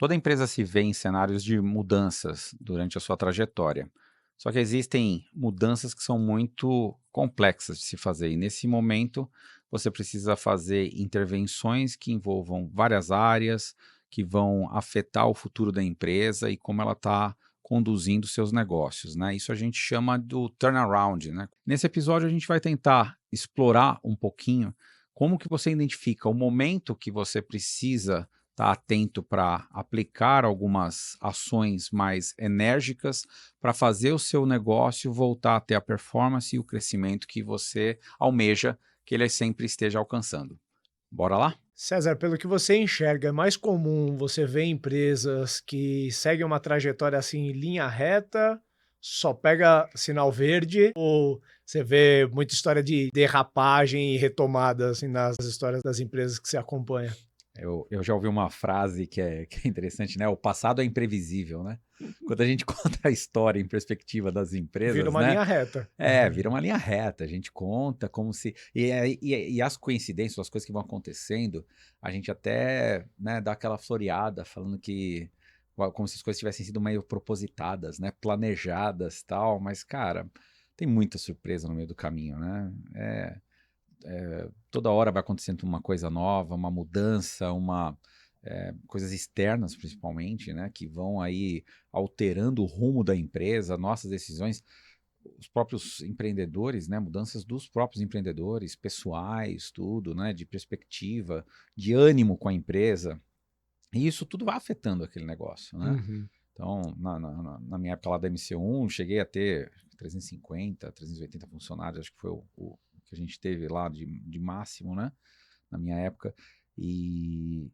Toda empresa se vê em cenários de mudanças durante a sua trajetória. Só que existem mudanças que são muito complexas de se fazer, e nesse momento você precisa fazer intervenções que envolvam várias áreas, que vão afetar o futuro da empresa e como ela está conduzindo seus negócios, né? Isso a gente chama do turnaround, né? Nesse episódio a gente vai tentar explorar um pouquinho como que você identifica o momento que você precisa estar atento para aplicar algumas ações mais enérgicas para fazer o seu negócio voltar a ter a performance e o crescimento que você almeja que ele sempre esteja alcançando. Bora lá? César, pelo que você enxerga, é mais comum você ver empresas que seguem uma trajetória assim em linha reta, só pega sinal verde, ou você vê muita história de derrapagem e retomada assim nas histórias das empresas que você acompanha? Eu já ouvi uma frase que é interessante, né? O passado é imprevisível, né? Quando a gente conta a história em perspectiva das Vira empresas, uma né? linha reta. Vira uma linha reta, a gente conta como se e as coincidências, as coisas que vão acontecendo, a gente até, né, dá aquela floreada falando que como se as coisas tivessem sido meio propositadas, né, planejadas, tal, mas cara, tem muita surpresa no meio do caminho, né. Toda hora vai acontecendo uma coisa nova, uma mudança, coisas externas principalmente, né, que vão aí alterando o rumo da empresa, nossas decisões, os próprios empreendedores, né, mudanças dos próprios empreendedores, pessoais, tudo, né, de perspectiva, de ânimo com a empresa, e isso tudo vai afetando aquele negócio, né. Uhum. Então, na minha época lá da MC1, cheguei a ter 350, 380 funcionários, acho que foi o que a gente teve lá de máximo, né, na minha época. E,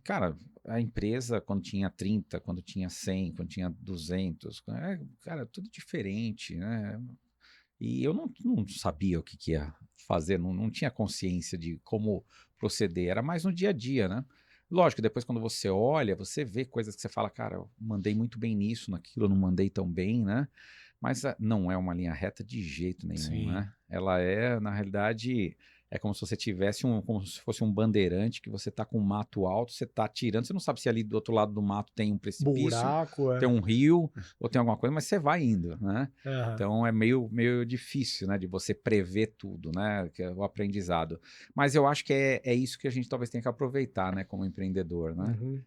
cara, a empresa, quando tinha 30, quando tinha 100, quando tinha 200, cara, tudo diferente, né? E eu não sabia o que ia fazer, não tinha consciência de como proceder, era mais no dia a dia, né? Lógico, depois quando você olha, você vê coisas que você fala, cara, eu mandei muito bem nisso, naquilo, eu não mandei tão bem, né? Mas não é uma linha reta de jeito nenhum, Sim. né? Ela é, na realidade, é como se você tivesse como se fosse um bandeirante que você tá com um mato alto, você tá atirando, você não sabe se ali do outro lado do mato tem um precipício, Buraco, tem é. um rio ou tem alguma coisa, mas você vai indo, né? Aham. Então é meio difícil, né, de você prever tudo, né, que é o aprendizado. Mas eu acho que é isso que a gente talvez tenha que aproveitar, né, como empreendedor, né. Uhum.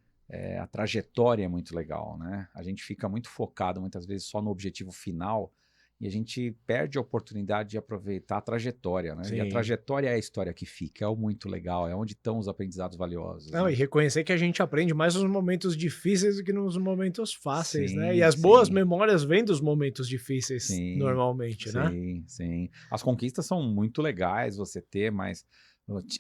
A trajetória é muito legal, né. A gente fica muito focado muitas vezes só no objetivo final, e a gente perde a oportunidade de aproveitar a trajetória, né. E a Sim. trajetória é a história que fica, é o muito legal, é onde estão os aprendizados valiosos, Não, né. e reconhecer que a gente aprende mais nos momentos difíceis do que nos momentos fáceis, né. E Sim, as boas sim. memórias vêm dos momentos difíceis, Sim, normalmente, né. sim, sim. As conquistas são muito legais você ter, mas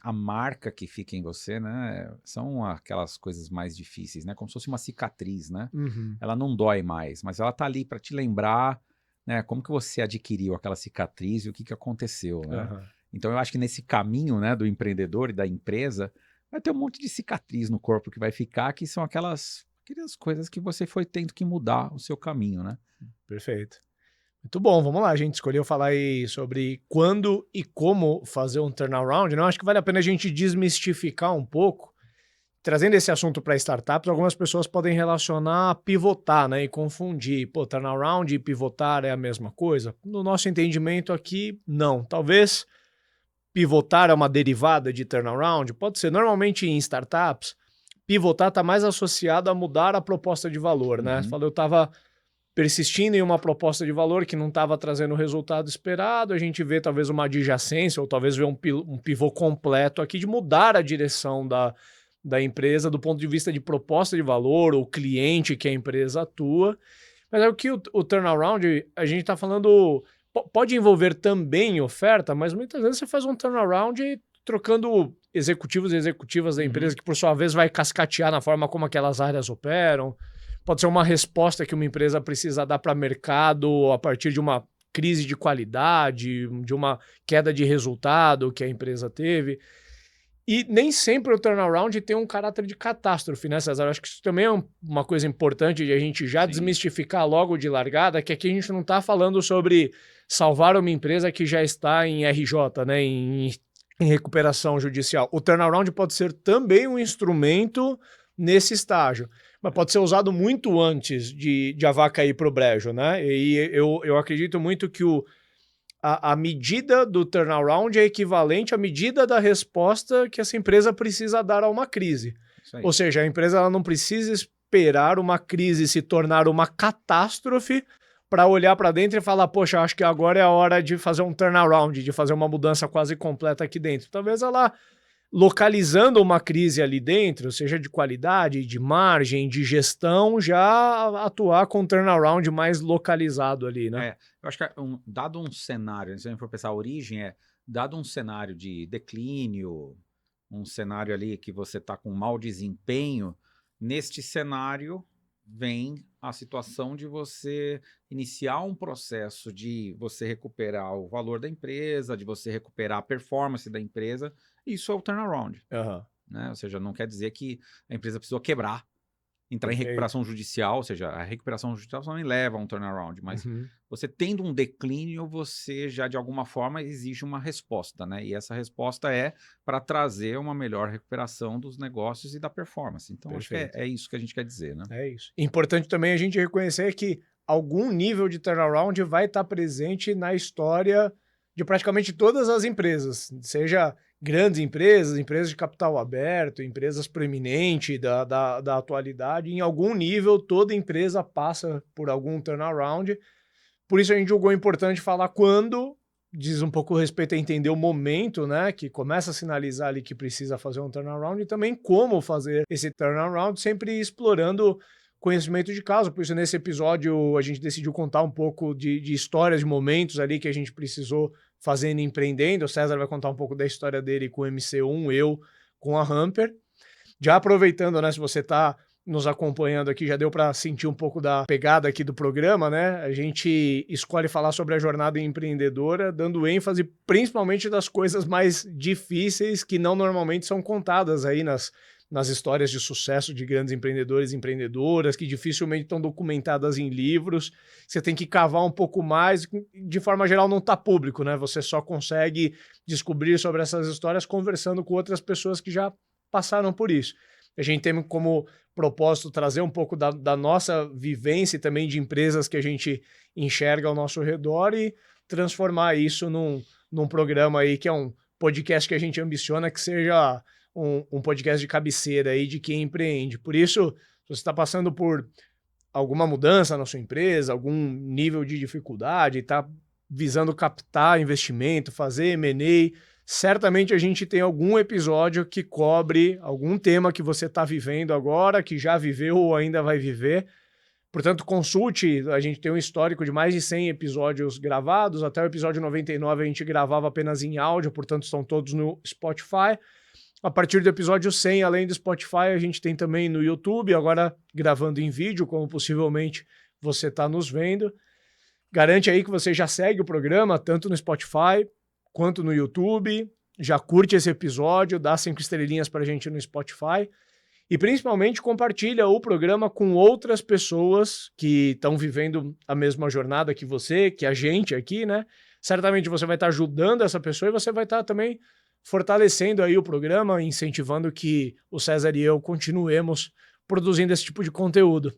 a marca que fica em você, né, são aquelas coisas mais difíceis, né, como se fosse uma cicatriz, né. Uhum. Ela não dói mais, mas ela tá ali para te lembrar, né, como que você adquiriu aquela cicatriz e o que que aconteceu, né. Aham. Então eu acho que nesse caminho, né, do empreendedor e da empresa, vai ter um monte de cicatriz no corpo que vai ficar, que são aquelas coisas que você foi tendo que mudar o seu caminho, né. Perfeito. Muito bom, vamos lá, a gente escolheu falar aí sobre quando e como fazer um turnaround, né, eu acho que vale a pena a gente desmistificar um pouco, trazendo esse assunto para startups, algumas pessoas podem relacionar pivotar, né, e confundir, pô, turnaround e pivotar é a mesma coisa? No nosso entendimento aqui, não, talvez pivotar é uma derivada de turnaround, pode ser, normalmente em startups, pivotar está mais associado a mudar a proposta de valor, né, você Uhum. falou: "Eu estava persistindo em uma proposta de valor que não estava trazendo o resultado esperado, a gente vê talvez uma adjacência ou talvez vê um pivô completo aqui de mudar a direção da empresa do ponto de vista de proposta de valor, o cliente que a empresa atua. Mas é o que o turnaround, a gente está falando, pode envolver também oferta, mas muitas vezes você faz um turnaround trocando executivos e executivas da empresa, Uhum. que por sua vez vai cascatear na forma como aquelas áreas operam. Pode ser uma resposta que uma empresa precisa dar para mercado a partir de uma crise de qualidade, de uma queda de resultado que a empresa teve. E nem sempre o turnaround tem um caráter de catástrofe, né, César? Eu acho que isso também é uma coisa importante de a gente já Sim. desmistificar logo de largada, que aqui a gente não está falando sobre salvar uma empresa que já está em RJ, né, em recuperação judicial. O turnaround pode ser também um instrumento nesse estágio. Mas pode ser usado muito antes de a vaca ir para o brejo, né? E eu acredito muito que a medida do turnaround é equivalente à medida da resposta que essa empresa precisa dar a uma crise. Isso aí. Ou seja, a empresa ela não precisa esperar uma crise se tornar uma catástrofe para olhar para dentro e falar, poxa, acho que agora é a hora de fazer um turnaround, de fazer uma mudança quase completa aqui dentro. Talvez ela localizando uma crise ali dentro, seja de qualidade, de margem, de gestão, já atuar com um turnaround mais localizado ali, né? Eu acho que dado um cenário, se a gente for pensar a origem, dado um cenário de declínio, um cenário ali que você está com mau desempenho, neste cenário vem a situação de você iniciar um processo de você recuperar o valor da empresa, de você recuperar a performance da empresa. Isso é o turnaround, né? Ou seja, não quer dizer que a empresa precisou quebrar, entrar em recuperação judicial, ou seja, a recuperação judicial também leva a um turnaround, mas você tendo um declínio, você já de alguma forma exige uma resposta, né? E essa resposta é para trazer uma melhor recuperação dos negócios e da performance. Então, acho que é isso que a gente quer dizer, né? É isso. Importante também a gente reconhecer que algum nível de turnaround vai estar presente na história de praticamente todas as empresas, seja grandes empresas, empresas de capital aberto, empresas proeminentes da atualidade, em algum nível toda empresa passa por algum turnaround. Por isso a gente julgou importante falar quando, diz um pouco respeito a entender o momento, né, que começa a sinalizar ali que precisa fazer um turnaround e também como fazer esse turnaround, sempre explorando conhecimento de causa. Por isso nesse episódio a gente decidiu contar um pouco de histórias, de momentos ali que a gente precisou fazendo e empreendendo. O César vai contar um pouco da história dele com o MC1, eu com a Hamper. Já aproveitando, né, se você está nos acompanhando aqui, já deu para sentir um pouco da pegada aqui do programa, né? A gente escolhe falar sobre a jornada empreendedora, dando ênfase principalmente das coisas mais difíceis que não normalmente são contadas aí nas histórias de sucesso de grandes empreendedores e empreendedoras, que dificilmente estão documentadas em livros. Você tem que cavar um pouco mais, de forma geral não está público, né? Você só consegue descobrir sobre essas histórias conversando com outras pessoas que já passaram por isso. A gente tem como propósito trazer um pouco da nossa vivência e também de empresas que a gente enxerga ao nosso redor e transformar isso num programa aí que é um podcast que a gente ambiciona que seja um podcast de cabeceira aí de quem empreende. Por isso, se você está passando por alguma mudança na sua empresa, algum nível de dificuldade, está visando captar investimento, fazer M&A, certamente a gente tem algum episódio que cobre algum tema que você está vivendo agora, que já viveu ou ainda vai viver. Portanto, consulte, a gente tem um histórico de mais de 100 episódios gravados, até o episódio 99 a gente gravava apenas em áudio, portanto estão todos no Spotify. A partir do episódio 100, além do Spotify, a gente tem também no YouTube, agora gravando em vídeo, como possivelmente você está nos vendo. Garante aí que você já segue o programa, tanto no Spotify quanto no YouTube, já curte esse episódio, dá 5 estrelinhas para a gente no Spotify e principalmente compartilha o programa com outras pessoas que estão vivendo a mesma jornada que você, que a gente aqui, né? Certamente você vai estar ajudando essa pessoa e você vai estar também fortalecendo aí o programa, incentivando que o César e eu continuemos produzindo esse tipo de conteúdo.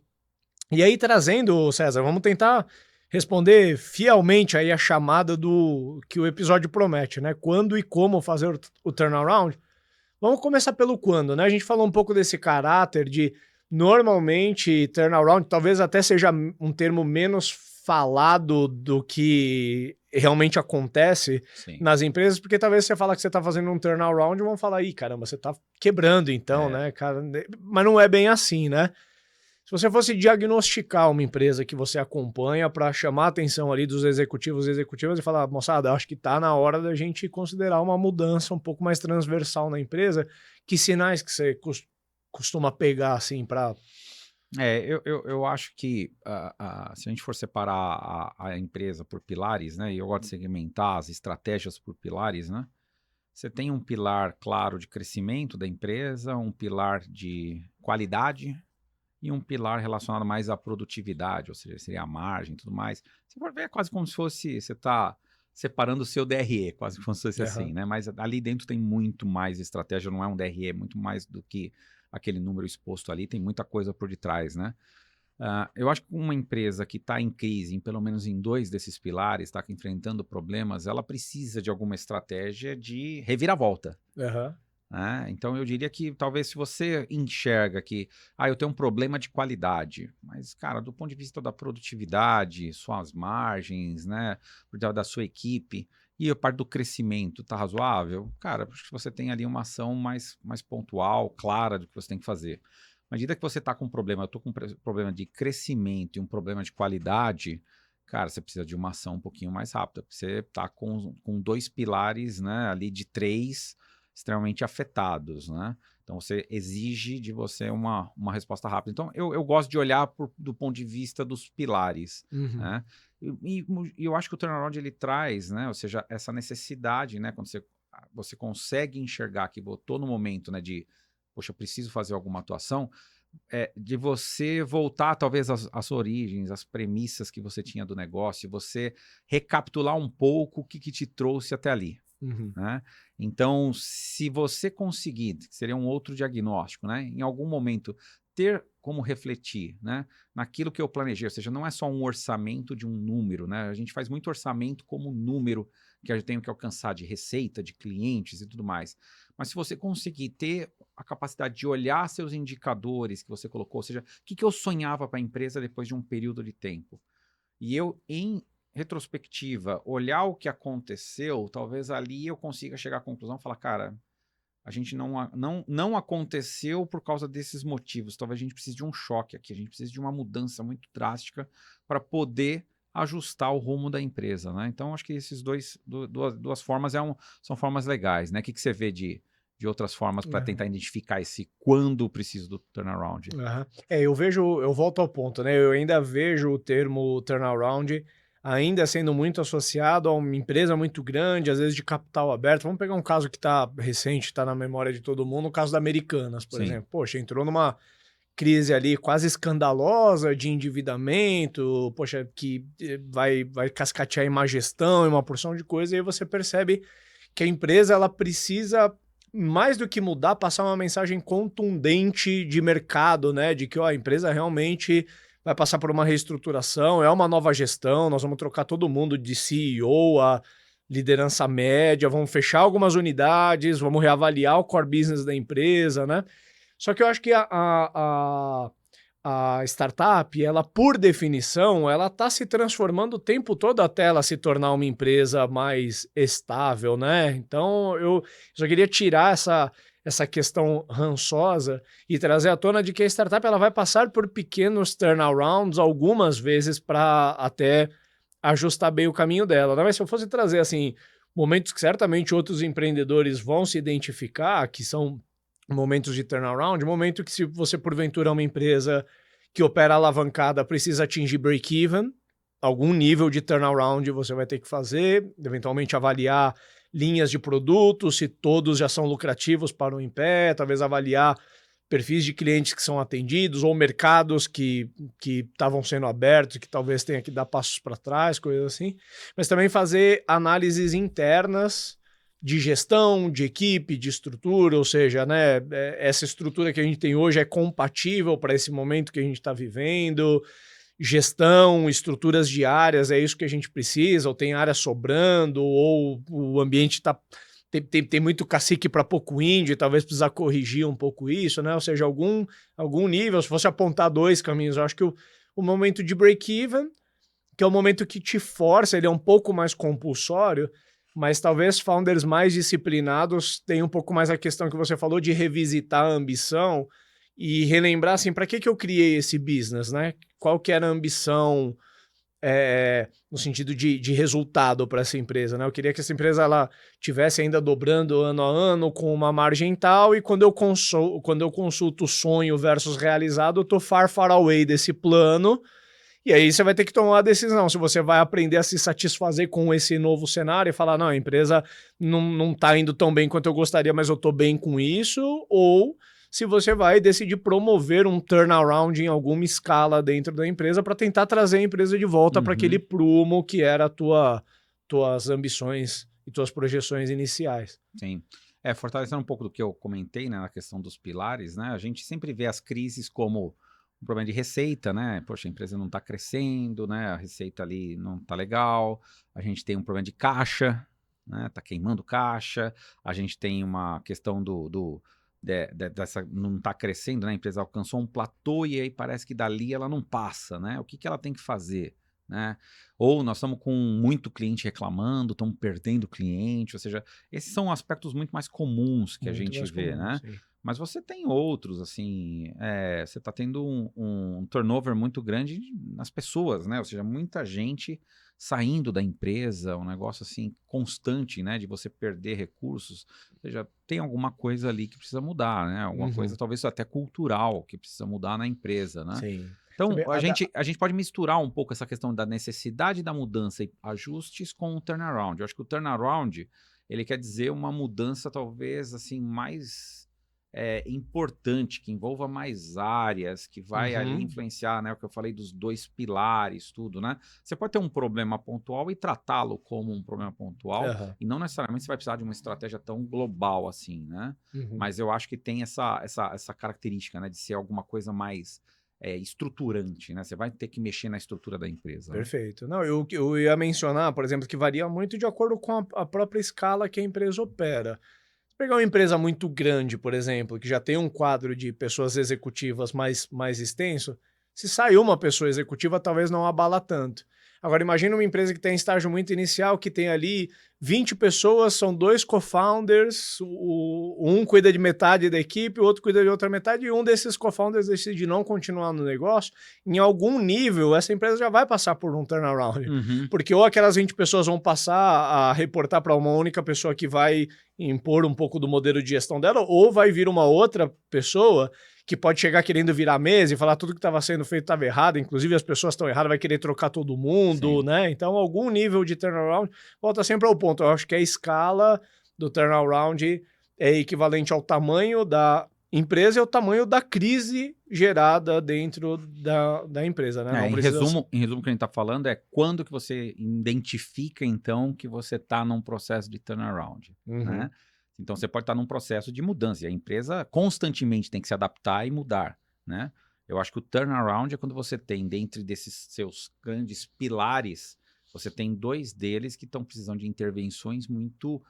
E aí, trazendo, César, vamos tentar responder fielmente aí a chamada do que o episódio promete, né? Quando e como fazer o turnaround. Vamos começar pelo quando, né? A gente falou um pouco desse caráter de, normalmente, turnaround talvez até seja um termo menos falado do que realmente acontece nas empresas, porque talvez você fala que você está fazendo um turnaround e vão falar, ih, caramba, você está quebrando então, né, cara? Mas não é bem assim, né? Se você fosse diagnosticar uma empresa que você acompanha para chamar a atenção ali dos executivos e executivas e falar, moçada, acho que está na hora da gente considerar uma mudança um pouco mais transversal na empresa, que sinais que você costuma pegar assim para... Eu acho que se a gente for separar a empresa por pilares, né, e eu gosto de segmentar as estratégias por pilares, né, você tem um pilar claro de crescimento da empresa, um pilar de qualidade e um pilar relacionado mais à produtividade, ou seja, seria a margem e tudo mais. Você pode ver, é quase como se fosse, você está separando o seu DRE, quase como se fosse assim, né, mas ali dentro tem muito mais estratégia, não é um DRE, muito mais do que aquele número exposto ali, tem muita coisa por detrás, né? Eu acho que uma empresa que está em crise, pelo menos em 2 desses pilares, está enfrentando problemas, ela precisa de alguma estratégia de reviravolta. Aham. Né? Então eu diria que talvez se você enxerga que eu tenho um problema de qualidade, mas cara, do ponto de vista da produtividade, suas margens, né, da sua equipe e a parte do crescimento tá razoável, cara, acho que você tem ali uma ação mais pontual, clara do que você tem que fazer. À medida que você está com um problema, eu estou com um problema de crescimento e um problema de qualidade, cara, você precisa de uma ação um pouquinho mais rápida, porque você está com 2 pilares, né, ali de 3 extremamente afetados, né? Então você exige de você uma resposta rápida. Então eu gosto de olhar do ponto de vista dos pilares, Uhum. né? E eu acho que o turnaround ele traz, né? Ou seja, essa necessidade, né? Quando você consegue enxergar que botou no momento, né? De, poxa, eu preciso fazer alguma atuação, de você voltar talvez às origens, às premissas que você tinha do negócio, você recapitular um pouco o que te trouxe até ali. Uhum. Né? Então, se você conseguir, que seria um outro diagnóstico, né? Em algum momento, ter como refletir, né? Naquilo que eu planejei, ou seja, não é só um orçamento de um número, né? A gente faz muito orçamento como número que eu tenho que alcançar de receita, de clientes e tudo mais. Mas se você conseguir ter a capacidade de olhar seus indicadores que você colocou, ou seja, o que eu sonhava para a empresa depois de um período de tempo, e eu, em retrospectiva, olhar o que aconteceu, talvez ali eu consiga chegar à conclusão e falar, cara, a gente não aconteceu por causa desses motivos. Talvez a gente precise de um choque aqui, a gente precise de uma mudança muito drástica para poder ajustar o rumo da empresa, né? Então, acho que esses duas formas são formas legais, né? O que você vê de outras formas para Aham. tentar identificar esse quando preciso do turnaround? Aham. Eu volto ao ponto, né, eu ainda vejo o termo turnaround ainda sendo muito associado a uma empresa muito grande, às vezes de capital aberto. Vamos pegar um caso que está recente, está na memória de todo mundo, o caso da Americanas, por Sim. exemplo. Poxa, entrou numa crise ali quase escandalosa de endividamento, poxa, que vai cascatear em má gestão e uma porção de coisa, e aí você percebe que a empresa ela precisa, mais do que mudar, passar uma mensagem contundente de mercado, né? De que ó, a empresa realmente vai passar por uma reestruturação, é uma nova gestão, nós vamos trocar todo mundo de CEO a liderança média, vamos fechar algumas unidades, vamos reavaliar o core business da empresa, né? Só que eu acho que a startup, ela, por definição, ela está se transformando o tempo todo até ela se tornar uma empresa mais estável, né? Então, eu só queria tirar essa questão rançosa e trazer à tona de que a startup ela vai passar por pequenos turnarounds algumas vezes para até ajustar bem o caminho dela, né? Mas se eu fosse trazer, assim, momentos que certamente outros empreendedores vão se identificar, que são momentos de turnaround, momento que se você porventura é uma empresa que opera alavancada, precisa atingir break-even, algum nível de turnaround você vai ter que fazer, eventualmente avaliar linhas de produtos, se todos já são lucrativos para o em pé, talvez avaliar perfis de clientes que são atendidos ou mercados que estavam sendo abertos, que talvez tenha que dar passos para trás, coisas assim, mas também fazer análises internas de gestão, de equipe, de estrutura, ou seja, né, essa estrutura que a gente tem hoje é compatível para esse momento que a gente está vivendo, gestão, estruturas diárias, é isso que a gente precisa, ou tem área sobrando, ou o ambiente tem muito cacique para pouco índio, talvez precisar corrigir um pouco isso, né? Ou seja, algum nível, se fosse apontar 2 caminhos, eu acho que o momento de break-even, que é o momento que te força, ele é um pouco mais compulsório, mas talvez founders mais disciplinados tenham um pouco mais a questão que você falou de revisitar a ambição e relembrar, assim, para que eu criei esse business, né? Qual que era a ambição no sentido de resultado para essa empresa, né? Eu queria que essa empresa ela tivesse ainda dobrando ano a ano com uma margem tal, e quando eu consulto o sonho versus realizado, eu tô far away desse plano, e aí você vai ter que tomar a decisão se você vai aprender a se satisfazer com esse novo cenário e falar, não, a empresa não tá indo tão bem quanto eu gostaria, mas eu tô bem com isso, ou se você vai decidir promover um turnaround em alguma escala dentro da empresa para tentar trazer a empresa de volta para aquele Uhum. prumo que era tuas ambições e tuas projeções iniciais. Sim. Fortalecendo um pouco do que eu comentei, né, na questão dos pilares, né, a gente sempre vê as crises como um problema de receita, né, poxa, a empresa não está crescendo, né, a receita ali não está legal, a gente tem um problema de caixa, né, está queimando caixa, a gente tem uma questão dessa, não está crescendo, né, a empresa alcançou um platô e aí parece que dali ela não passa, né, o que que ela tem que fazer? Né? Ou nós estamos com muito cliente reclamando, estamos perdendo cliente, ou seja, esses são aspectos muito mais comuns que a Muito gente mais vê, comum, né? sim. Mas você tem outros, assim, você está tendo um turnover muito grande nas pessoas, né? Ou seja, muita gente saindo da empresa, um negócio assim constante, né? De você perder recursos. Ou seja, tem alguma coisa ali que precisa mudar, né? Alguma coisa Uhum, talvez até cultural que precisa mudar na empresa, né? sim. Você Então, vê, a gente pode misturar um pouco essa questão da necessidade da mudança e ajustes com o turnaround. Eu acho que o turnaround, ele quer dizer uma mudança talvez assim mais importante, que envolva mais áreas, que vai ali uhum, influenciar, né, o que eu falei dos 2 pilares, tudo, né. Você pode ter um problema pontual e tratá-lo como um problema pontual, aham, e não necessariamente você vai precisar de uma estratégia tão global assim, né. uhum. Mas eu acho que tem essa característica, né, de ser alguma coisa mais estruturante, né? Você vai ter que mexer na estrutura da empresa, né? Perfeito. Não, eu ia mencionar, por exemplo, que varia muito de acordo com a própria escala que a empresa opera. Se pegar uma empresa muito grande, por exemplo, que já tem um quadro de pessoas executivas mais extenso, se sair uma pessoa executiva, talvez não abala tanto. Agora, imagina uma empresa que tem estágio muito inicial, que tem ali 20 pessoas, são dois co-founders, um cuida de metade da equipe, o outro cuida de outra metade, e um desses co-founders decide não continuar no negócio. Em algum nível, essa empresa já vai passar por um turnaround. Uhum. Porque ou aquelas 20 pessoas vão passar a reportar para uma única pessoa que vai impor um pouco do modelo de gestão dela, ou vai vir uma outra pessoa que pode chegar querendo virar mesa e falar tudo que estava sendo feito estava errado, inclusive as pessoas estão erradas, vai querer trocar todo mundo, Sim. né? Então, algum nível de turnaround volta sempre ao ponto. Eu acho que a escala do turnaround é equivalente ao tamanho da empresa e ao tamanho da crise gerada dentro da empresa, né? Não Em precisa. resumo, o que a gente está falando é quando que você identifica, então, que você está num processo de turnaround, né? Uhum, Então, você pode estar num processo de mudança, e a empresa constantemente tem que se adaptar e mudar, né? Eu acho que o turnaround é quando você tem, dentro desses seus grandes pilares, você tem 2 deles que estão precisando de intervenções muito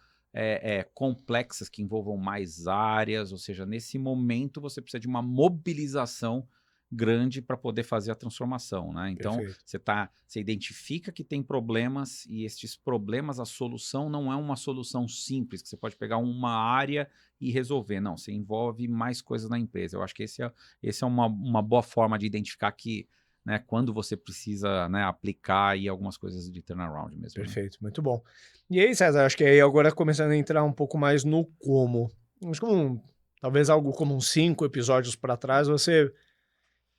complexas, que envolvam mais áreas, ou seja, nesse momento você precisa de uma mobilização grande para poder fazer a transformação, né? Então, perfeito. você identifica que tem problemas e estes problemas, a solução não é uma solução simples, que você pode pegar uma área e resolver. Não, você envolve mais coisas na empresa. Eu acho que esse é uma boa forma de identificar que, né, quando você precisa, né, aplicar aí algumas coisas de turnaround mesmo, né? Perfeito, muito bom. E aí, César, acho que aí agora começando a entrar um pouco mais no como. Acho que talvez algo como uns 5 episódios para trás, você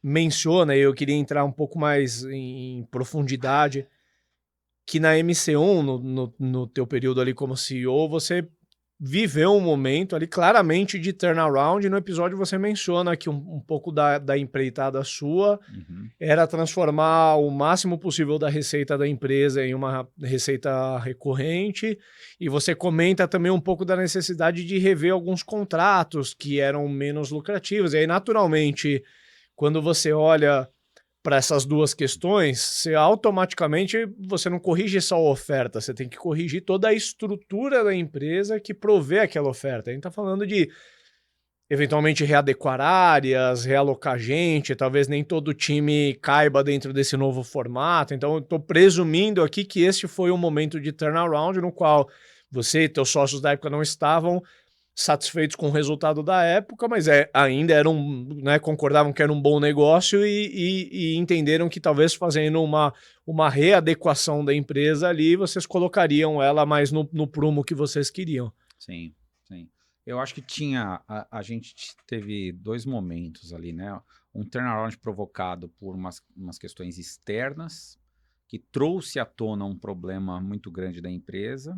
menciona, e eu queria entrar um pouco mais em profundidade, que na MC1, no teu período ali como CEO, você viveu um momento ali claramente de turnaround, e no episódio você menciona que um pouco da empreitada sua Uhum. era transformar o máximo possível da receita da empresa em uma receita recorrente, e você comenta também um pouco da necessidade de rever alguns contratos que eram menos lucrativos. E aí, naturalmente, quando você olha para essas duas questões, você automaticamente você não corrige só a oferta, você tem que corrigir toda a estrutura da empresa que provê aquela oferta. A gente está falando de eventualmente readequar áreas, realocar gente, talvez nem todo time caiba dentro desse novo formato. Então, eu estou presumindo aqui que este foi um momento de turnaround no qual você e teus sócios da época não estavam satisfeitos com o resultado da época, mas ainda eram, né, concordavam que era um bom negócio e entenderam que talvez fazendo uma readequação da empresa ali, vocês colocariam ela mais no prumo que vocês queriam. Sim, sim. Eu acho que a gente teve 2 momentos ali, né? Um turnaround provocado por umas questões externas, que trouxe à tona um problema muito grande da empresa,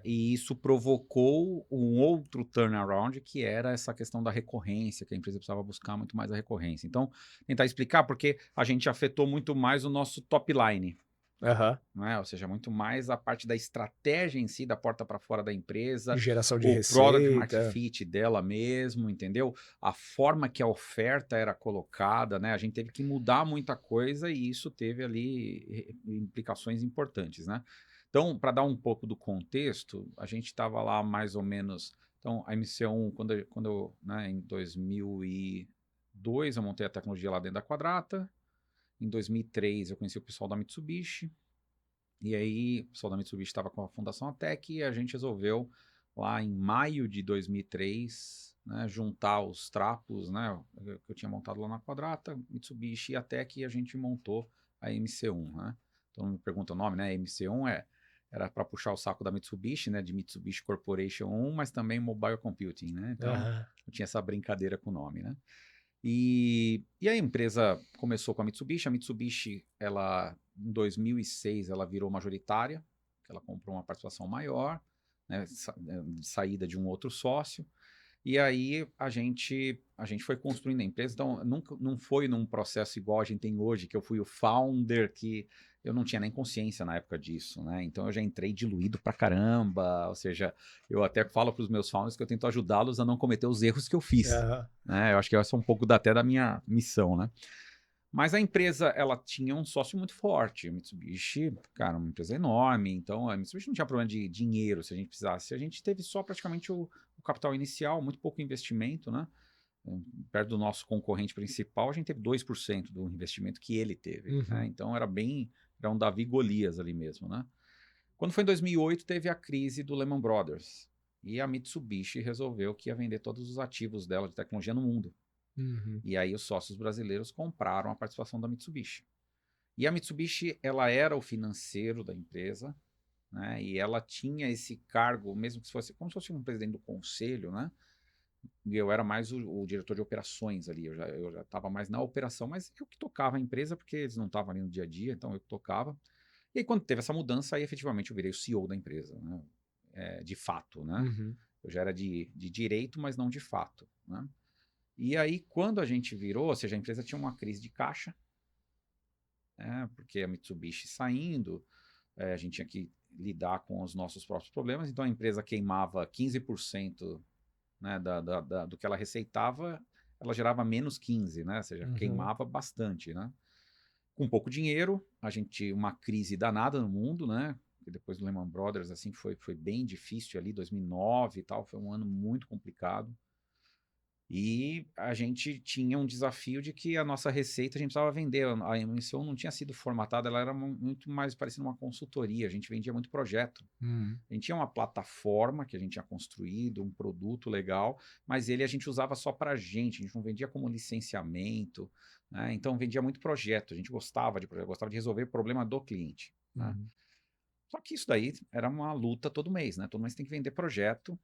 e isso provocou um outro turnaround, que era essa questão da recorrência, que a empresa precisava buscar muito mais a recorrência. Então, tentar explicar porque a gente afetou muito mais o nosso top line, Aham. não é? Ou seja, muito mais a parte da estratégia em si, da porta para fora da empresa, Geração de o product market receita. fit dela mesmo, entendeu? A forma que a oferta era colocada, né? A gente teve que mudar muita coisa e isso teve ali implicações importantes, né? Então, para dar um pouco do contexto, a gente estava lá mais ou menos. Então, a MC1, né, em 2002, eu montei a tecnologia lá dentro da Quadrata. Em 2003, eu conheci o pessoal da Mitsubishi. E aí, o pessoal da Mitsubishi estava com a Fundação Atec e a gente resolveu, lá em maio de 2003, né, juntar os trapos, né, que eu tinha montado lá na Quadrata, Mitsubishi e Atec, e a gente montou a MC1, né? Então, me pergunta o nome, né? MC1 era para puxar o saco da Mitsubishi, né, de Mitsubishi Corporation 1, mas também Mobile Computing, né? Então, Aham. eu tinha essa brincadeira com o nome, né? E a empresa começou com a Mitsubishi, ela, em 2006, ela virou majoritária, ela comprou uma participação maior, né, de saída de um outro sócio, e aí a gente foi construindo a empresa, então nunca, não foi num processo igual a gente tem hoje, que eu fui o founder, que eu não tinha nem consciência na época disso, né? Então eu já entrei diluído pra caramba, ou seja, eu até falo para os meus founders que eu tento ajudá-los a não cometer os erros que eu fiz, Aham. né? Eu acho que essa é um pouco até da minha missão, né? Mas a empresa, ela tinha um sócio muito forte. A Mitsubishi, cara, uma empresa enorme. Então, a Mitsubishi não tinha problema de dinheiro se a gente precisasse. A gente teve só praticamente o capital inicial, muito pouco investimento, né? Perto do nosso concorrente principal, a gente teve 2% do investimento que ele teve, né? Uhum. Então, era um Davi Golias ali mesmo, né? Quando foi em 2008, teve a crise do Lehman Brothers. E a Mitsubishi resolveu que ia vender todos os ativos dela de tecnologia no mundo. Uhum. E aí os sócios brasileiros compraram a participação da Mitsubishi. E a Mitsubishi, ela era o financeiro da empresa, né? E ela tinha esse cargo, mesmo que fosse como se fosse um presidente do conselho, né? E eu era mais o diretor de operações ali, eu já estava mais na operação, mas eu que tocava a empresa, porque eles não estavam ali no dia a dia, então eu que tocava. E aí, quando teve essa mudança, aí efetivamente eu virei o CEO da empresa, né? De fato, né? Uhum. Eu já era de direito, mas não de fato, né? E aí, quando a gente virou, ou seja, a empresa tinha uma crise de caixa, né, porque a Mitsubishi saindo, a gente tinha que lidar com os nossos próprios problemas, então a empresa queimava 15%, né, do que ela receitava, ela gerava menos 15%, né, ou seja, Uhum. queimava bastante, né. Com pouco dinheiro, a gente, uma crise danada no mundo, né, e depois do Lehman Brothers, assim, foi bem difícil ali, 2009 e tal, foi um ano muito complicado. E a gente tinha um desafio de que a nossa receita a gente precisava vender. A emissão não tinha sido formatada, ela era muito mais parecida uma consultoria. A gente vendia muito projeto. Uhum. A gente tinha uma plataforma que a gente tinha construído, um produto legal, mas ele a gente usava só para a gente não vendia como licenciamento, né? Então vendia muito projeto. A gente gostava de projeto, gostava de resolver o problema do cliente, né? Uhum. Só que isso daí era uma luta todo mês, né? Todo mês tem que vender projeto,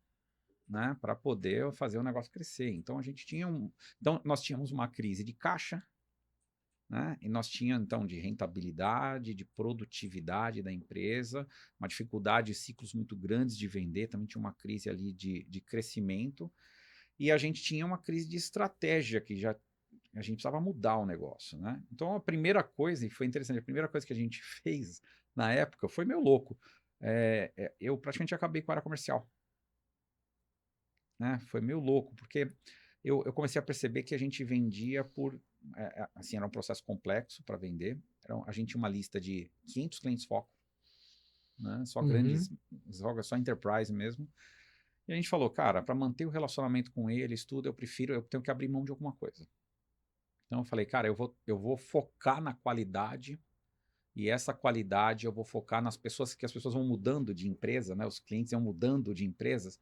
né, para poder fazer o negócio crescer. Então a gente tinha então nós tínhamos uma crise de caixa, né, e nós tínhamos então de rentabilidade, de produtividade da empresa, uma dificuldade, ciclos muito grandes de vender, também tinha uma crise ali de crescimento, e a gente tinha uma crise de estratégia que já a gente precisava mudar o negócio, né? Então a primeira coisa, e foi interessante, a primeira coisa que a gente fez na época foi meio louco. Eu praticamente acabei com a área comercial, né? Foi meio louco, porque eu comecei a perceber que a gente vendia assim, era um processo complexo para vender. A gente tinha uma lista de 500 clientes foco, né? Só Uhum. grandes, só enterprise mesmo. E a gente falou, cara, para manter o relacionamento com eles, tudo, eu tenho que abrir mão de alguma coisa. Então eu falei, cara, eu vou focar na qualidade. E essa qualidade eu vou focar nas pessoas, que as pessoas vão mudando de empresa, né? Os clientes vão mudando de empresas.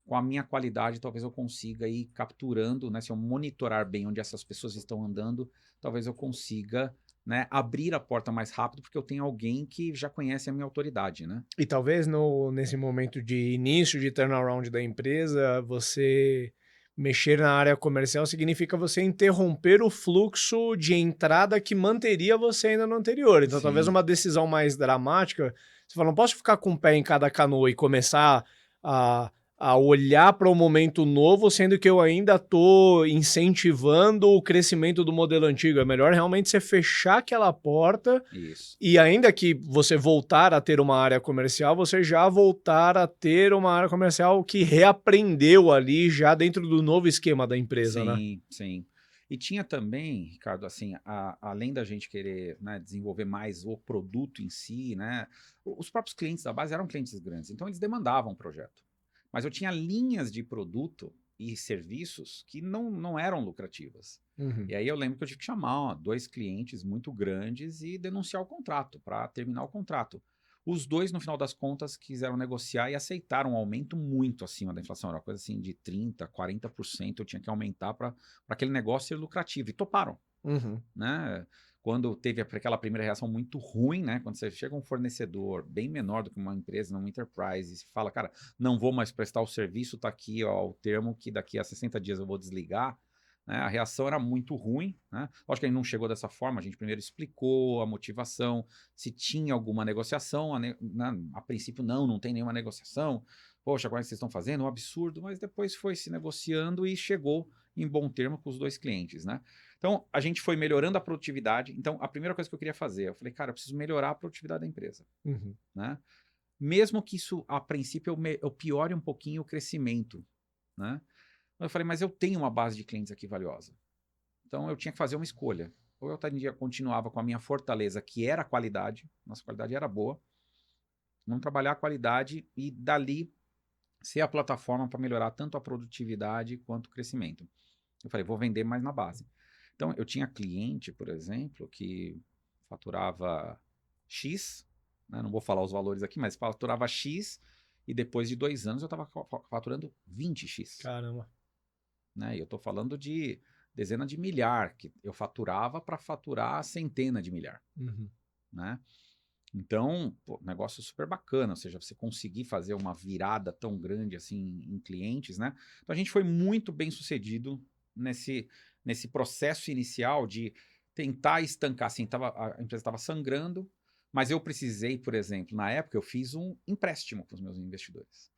Com a minha qualidade, talvez eu consiga ir capturando, né? Se eu monitorar bem onde essas pessoas estão andando, talvez eu consiga, né, abrir a porta mais rápido, porque eu tenho alguém que já conhece a minha autoridade, né? E talvez nesse momento de início de turnaround da empresa, você mexer na área comercial significa você interromper o fluxo de entrada que manteria você ainda no anterior. Então, talvez Sim, uma decisão mais dramática, você fala, não posso ficar com o pé em cada canoa e começar a a olhar para o momento novo, sendo que eu ainda estou incentivando o crescimento do modelo antigo. É melhor realmente você fechar aquela porta Isso. e ainda que você voltar a ter uma área comercial, você já voltar a ter uma área comercial que reaprendeu ali já dentro do novo esquema da empresa, né? Sim, sim. E tinha também, Ricardo, assim, além da gente querer, né, desenvolver mais o produto em si, né, os próprios clientes da base eram clientes grandes, então eles demandavam o projeto. Mas eu tinha linhas de produto e serviços que não eram lucrativas. Uhum. E aí eu lembro que eu tive que chamar, ó, 2 clientes muito grandes e denunciar o contrato, para terminar o contrato. Os dois, no final das contas, quiseram negociar e aceitaram um aumento muito acima da inflação. Era uma coisa assim de 30%, 40%. Eu tinha que aumentar para aquele negócio ser lucrativo. E toparam, Uhum. né? Quando teve aquela primeira reação muito ruim, né? Quando você chega a um fornecedor bem menor do que uma empresa, uma enterprise, e se fala, cara, não vou mais prestar o serviço, tá aqui, ó, o termo que daqui a 60 dias eu vou desligar. Né? A reação era muito ruim, né? Acho que a gente não chegou dessa forma, a gente primeiro explicou a motivação, se tinha alguma negociação, a princípio não tem nenhuma negociação. Poxa, agora vocês estão fazendo um absurdo, mas depois foi se negociando e chegou em bom termo com os 2 clientes, né? Então, a gente foi melhorando a produtividade. Então, a primeira coisa que eu queria fazer, eu falei, cara, eu preciso melhorar a produtividade da empresa, Uhum. né? Mesmo que isso, a princípio, eu piore um pouquinho o crescimento, né? Eu falei, mas eu tenho uma base de clientes aqui valiosa. Então, eu tinha que fazer uma escolha. Ou eu continuava com a minha fortaleza, que era a qualidade, nossa qualidade era boa, vamos trabalhar a qualidade e dali ser a plataforma para melhorar tanto a produtividade quanto o crescimento. Eu falei, vou vender mais na base. Então, eu tinha cliente, por exemplo, que faturava X, né, não vou falar os valores aqui, mas faturava X e depois de 2 anos eu estava faturando 20X. Caramba. Né? E eu estou falando de dezena de milhar, que eu faturava para faturar centena de milhar. Uhum. Né? Então, pô, negócio super bacana, ou seja, você conseguir fazer uma virada tão grande assim em clientes, né? Então a gente foi muito bem sucedido nesse processo inicial de tentar estancar, assim, a empresa estava sangrando, mas eu precisei, por exemplo, na época eu fiz um empréstimo para os meus investidores.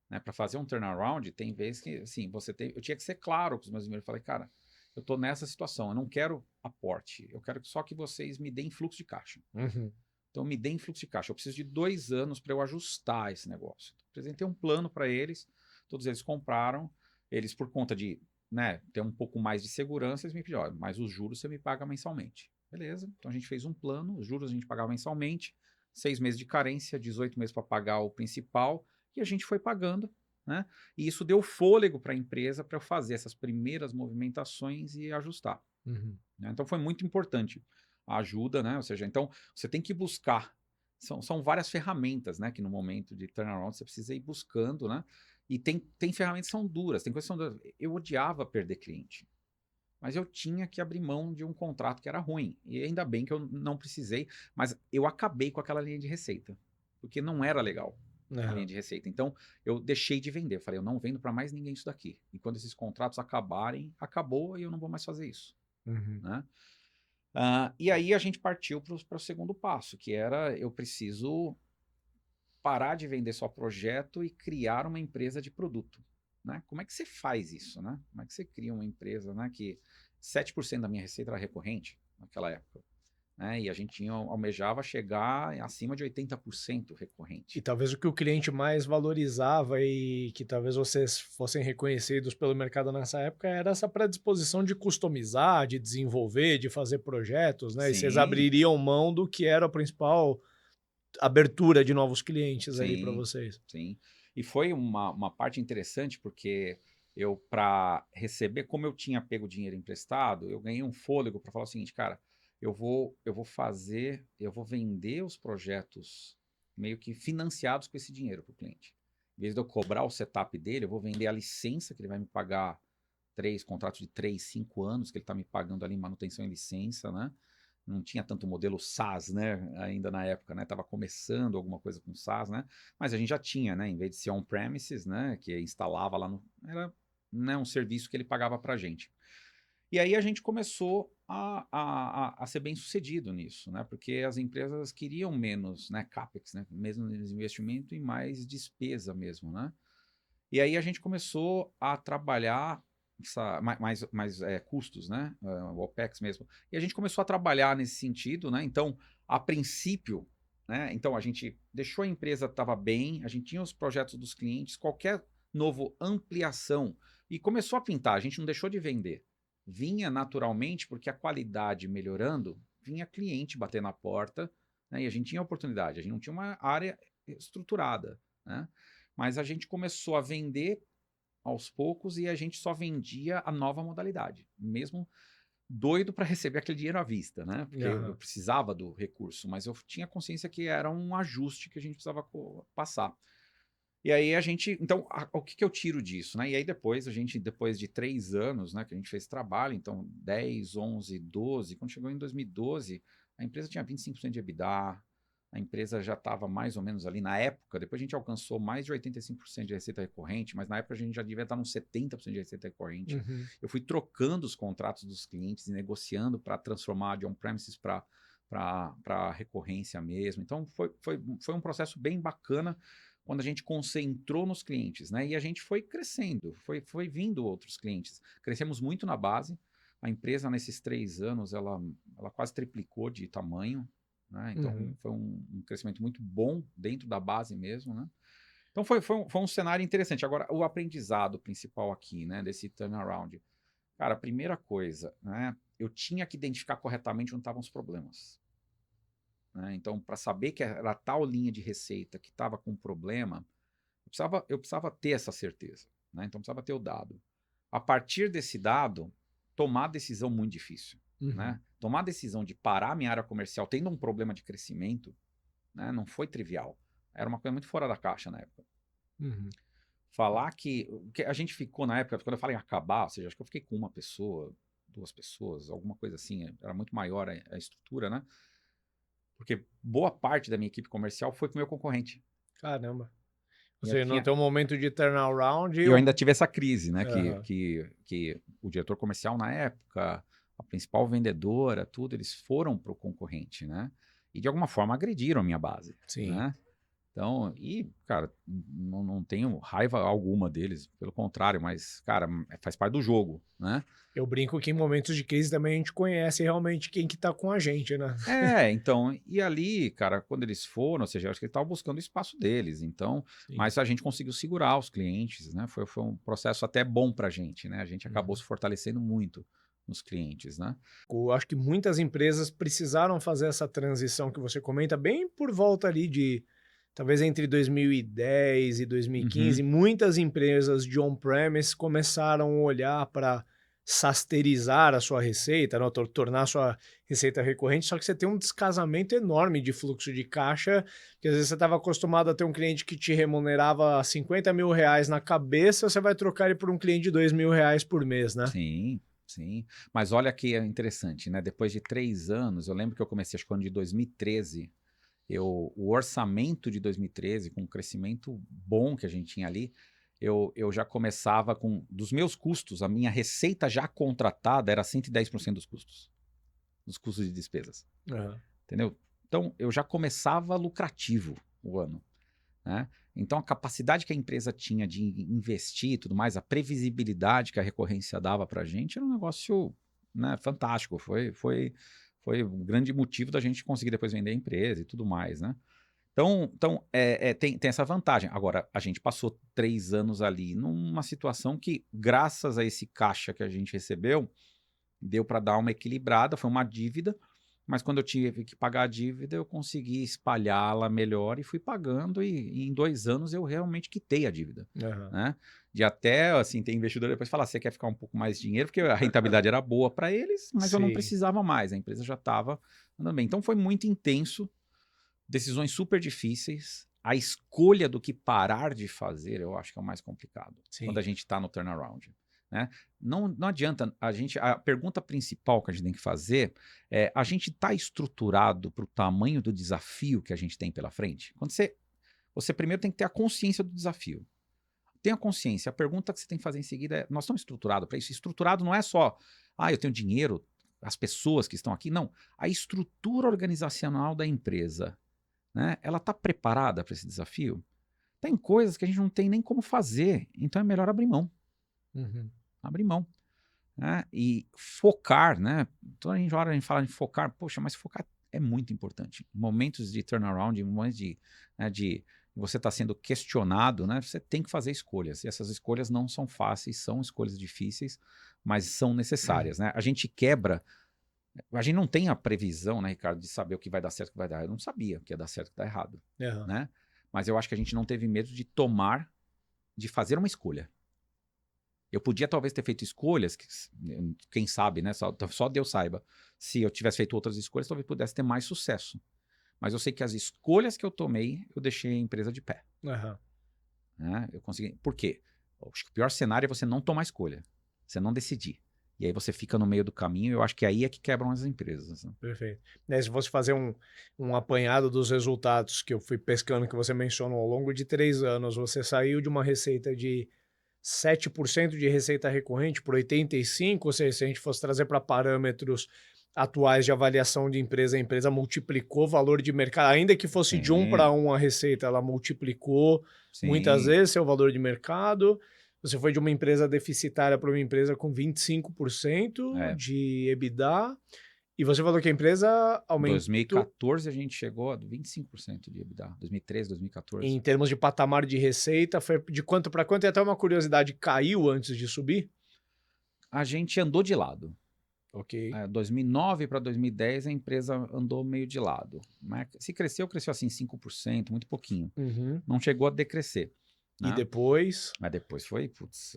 Né? Para fazer um turnaround, tem vezes que, assim, eu tinha que ser claro com os meus investidores. Eu falei, cara, eu estou nessa situação, eu não quero aporte, eu quero só que vocês me deem fluxo de caixa. Uhum. Então, me deem fluxo de caixa. Eu preciso de 2 anos para eu ajustar esse negócio. Então, apresentei um plano para eles, todos eles compraram. Eles, por conta de, né, ter um pouco mais de segurança, eles me pediram, mas os juros você me paga mensalmente. Beleza, então a gente fez um plano, os juros a gente pagava mensalmente, 6 meses de carência, 18 meses para pagar o principal, e a gente foi pagando, né? E isso deu fôlego para a empresa para eu fazer essas primeiras movimentações e ajustar. Uhum. Né? Então foi muito importante a ajuda, né? Ou seja, então você tem que buscar. São várias ferramentas, né? Que no momento de turnaround você precisa ir buscando, né? E tem ferramentas que são duras, tem coisas que são duras. Eu odiava perder cliente, mas eu tinha que abrir mão de um contrato que era ruim. E ainda bem que eu não precisei, mas eu acabei com aquela linha de receita, porque não era legal a É. linha de receita. Então eu deixei de vender. Eu falei, eu não vendo para mais ninguém isso daqui. E quando esses contratos acabarem, acabou e eu não vou mais fazer isso. Uhum. Né? E aí a gente partiu para o segundo passo, que era eu preciso parar de vender só projeto e criar uma empresa de produto. Né? Como é que você faz isso? Né? Como é que você cria uma empresa, né, que 7% da minha receita era recorrente naquela época? Né? E a gente almejava chegar acima de 80% E recorrente. talvez o que o cliente mais valorizava e que talvez vocês fossem reconhecidos pelo mercado nessa época era essa predisposição de customizar, de desenvolver, de fazer projetos, né? E vocês Sim, abririam mão do que era a principal abertura de novos clientes ali para sim, vocês. sim. E foi uma parte interessante porque eu, para receber, como eu tinha pego dinheiro emprestado, eu ganhei um fôlego para falar o seguinte, cara, eu vou vender os projetos meio que financiados com esse dinheiro para o cliente. Em vez de eu cobrar o setup dele, eu vou vender a licença que ele vai me pagar, contratos de 3, 5 anos que ele está me pagando ali, manutenção e licença, né? Não tinha tanto modelo SaaS, né, ainda na época, né, estava começando alguma coisa com SaaS, né, mas a gente já tinha, né, em vez de ser on-premises, né, que instalava lá no, era, né, um serviço que ele pagava para a gente. E aí a gente começou a ser bem sucedido nisso, né, porque as empresas queriam menos, né, CAPEX, né, menos investimento e mais despesa mesmo, né, E aí a gente começou a trabalhar custos, né? O OPEX mesmo. E a gente começou a trabalhar nesse sentido, né? Então, a princípio, né? Então a gente deixou a empresa, estava bem, a gente tinha os projetos dos clientes, qualquer novo ampliação, e começou a pintar, a gente não deixou de vender. Vinha naturalmente, porque a qualidade melhorando, vinha cliente bater na porta, né? E a gente tinha oportunidade, a gente não tinha uma área estruturada, né? Mas a gente começou a vender aos poucos e a gente só vendia a nova modalidade, mesmo doido para receber aquele dinheiro à vista, né? Porque eu Aham. precisava do recurso, mas eu tinha consciência que era um ajuste que a gente precisava passar. E aí a gente, então, o que eu tiro disso, né? E aí depois, depois de 3 anos, né, que a gente fez trabalho, então 10, 11, 12, quando chegou em 2012, a empresa tinha 25% de EBITDA, a empresa já estava mais ou menos ali na época, depois a gente alcançou mais de 85% de receita recorrente, mas na época a gente já devia estar nos 70% de receita recorrente. Uhum. Eu fui trocando os contratos dos clientes e negociando para transformar de on-premises para recorrência mesmo. Então foi um processo bem bacana quando a gente concentrou nos clientes, né? E a gente foi crescendo, foi vindo outros clientes. Crescemos muito na base. A empresa, nesses 3 anos, ela quase triplicou de tamanho, né? Então, Uhum. foi um crescimento muito bom dentro da base mesmo, né? Então, foi um cenário interessante. Agora, o aprendizado principal aqui, né, desse turnaround. Cara, a primeira coisa, né, eu tinha que identificar corretamente onde estavam os problemas, né? Então, para saber que era tal linha de receita que estava com problema, eu precisava ter essa certeza, né? Então, precisava ter o dado. A partir desse dado, tomar decisão muito difícil, Uhum. né? Tomar a decisão de parar a minha área comercial tendo um problema de crescimento, né, não foi trivial. Era uma coisa muito fora da caixa na época. Uhum. Falar que a gente ficou na época, quando eu falo em acabar, ou seja, acho que eu fiquei com uma pessoa, 2 pessoas, alguma coisa assim, era muito maior a estrutura, né? Porque boa parte da minha equipe comercial foi com o meu concorrente. Caramba. Ou E eu seja, no tinha, teu momento de turnaround, e eu ainda tive essa crise, né? Que, Aham. que, que o diretor comercial na época, a principal vendedora, tudo, eles foram para o concorrente, né? E de alguma forma agrediram a minha base, Sim. né? Então, e, cara, não tenho raiva alguma deles, pelo contrário, mas, cara, faz parte do jogo, né? Eu brinco que em momentos de crise também a gente conhece realmente quem que tá com a gente, né? Então, e ali, cara, quando eles foram, ou seja, eu acho que eles estavam buscando o espaço deles, então, Sim. mas a gente conseguiu segurar os clientes, né? Foi um processo até bom pra gente, né? A gente acabou Uhum. se fortalecendo muito nos clientes, né? Eu acho que muitas empresas precisaram fazer essa transição que você comenta bem por volta ali de talvez entre 2010 e 2015, Uhum. muitas empresas de on-premise começaram a olhar para sasterizar a sua receita, né, tornar a sua receita recorrente, só que você tem um descasamento enorme de fluxo de caixa, que às vezes você estava acostumado a ter um cliente que te remunerava R$ 50.000 na cabeça, você vai trocar ele por um cliente de R$ 2.000 por mês, né? Sim, sim. Mas olha que é interessante, né? Depois de 3 anos, eu lembro que eu comecei, acho que no ano de 2013, o orçamento de 2013, com o crescimento bom que a gente tinha ali, eu já começava com, dos meus custos, a minha receita já contratada era 110% dos custos de despesas, Aham. entendeu? Então, eu já começava lucrativo o ano, né? Então, a capacidade que a empresa tinha de investir e tudo mais, a previsibilidade que a recorrência dava para a gente, era um negócio, né, fantástico. Foi um grande motivo da gente conseguir depois vender a empresa e tudo mais, né? Então tem essa vantagem. Agora, a gente passou 3 anos ali numa situação que, graças a esse caixa que a gente recebeu, deu para dar uma equilibrada, foi uma dívida, mas quando eu tive que pagar a dívida, eu consegui espalhá-la melhor e fui pagando, e em 2 anos eu realmente quitei a dívida, Aham. né? De até, assim, ter investidor depois falar, você quer ficar um pouco mais de dinheiro, porque a rentabilidade era boa para eles, mas eu não Sim. precisava mais, a empresa já estava andando bem. Então foi muito intenso, decisões super difíceis, a escolha do que parar de fazer, eu acho que é o mais complicado, quando a Sim. gente está no turnaround, né? Não adianta, a pergunta principal que a gente tem que fazer é, a gente está estruturado para o tamanho do desafio que a gente tem pela frente? Quando você primeiro tem que ter a consciência do desafio. Tenha consciência, a pergunta que você tem que fazer em seguida é, nós estamos estruturados para isso? Estruturado não é só, eu tenho dinheiro, as pessoas que estão aqui, não. A estrutura organizacional da empresa, né? Ela está preparada para esse desafio? tem coisas que a gente não tem nem como fazer, então é melhor abrir mão. Uhum. Abrir mão, né? E focar, né? Toda a gente fala em focar, poxa, mas focar é muito importante. Em momentos de turnaround, em momentos de você está sendo questionado, né? Você tem que fazer escolhas. E essas escolhas não são fáceis, são escolhas difíceis, mas são necessárias, né? A gente quebra. A gente não tem a previsão, né, Ricardo, de saber o que vai dar certo e o que vai dar. Eu não sabia o que ia dar certo e o que ia dar errado, Aham. né? Mas eu acho que a gente não teve medo de fazer uma escolha. Eu podia talvez ter feito escolhas, quem sabe, né? Só Deus saiba. Se eu tivesse feito outras escolhas, talvez pudesse ter mais sucesso. Mas eu sei que as escolhas que eu tomei, eu deixei a empresa de pé. Aham. Né? Eu consegui. Por quê? Acho que o pior cenário é você não tomar escolha, você não decidir. E aí você fica no meio do caminho, e eu acho que aí é que quebram as empresas. Né? Perfeito. Né, se fosse fazer um apanhado dos resultados que eu fui pescando, que você mencionou ao longo de 3 anos, você saiu de uma receita de 7% de receita recorrente por 85%, ou seja, se a gente fosse trazer para parâmetros atuais de avaliação de empresa, a empresa multiplicou o valor de mercado, ainda que fosse de 1 para Sim, 1 a receita, ela multiplicou muitas sim. vezes seu valor de mercado. Você foi de uma empresa deficitária para uma empresa com 25% É. de EBITDA, e você falou que a empresa Em aumentou 2014 a gente chegou a 25% de EBITDA. 2013, 2014. em termos de patamar de receita, foi de quanto para quanto? E até uma curiosidade, caiu antes de subir? A gente andou de lado. Ok. 2009 para 2010 a empresa andou meio de lado. Mas se cresceu, cresceu assim 5%, muito pouquinho. Uhum. Não chegou a decrescer. E Né? depois? Mas depois foi, putz,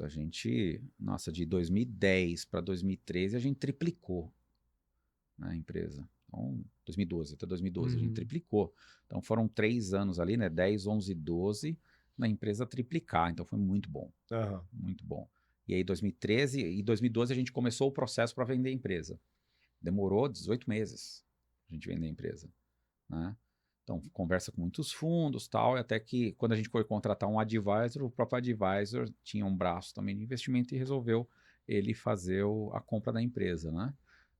nossa, de 2010 para 2013 a gente triplicou, né, a empresa. Então, 2012, até 2012 a gente Uhum. triplicou. Então foram 3 anos ali, né, 10, 11, 12, na empresa triplicar. Então foi muito bom, Aham. muito bom. E aí 2013 e 2012 a gente começou o processo para vender a empresa. Demorou 18 meses a gente vender a empresa, né? Então, conversa com muitos fundos, tal, e até que quando a gente foi contratar um advisor, o próprio advisor tinha um braço também de investimento e resolveu ele fazer a compra da empresa, né?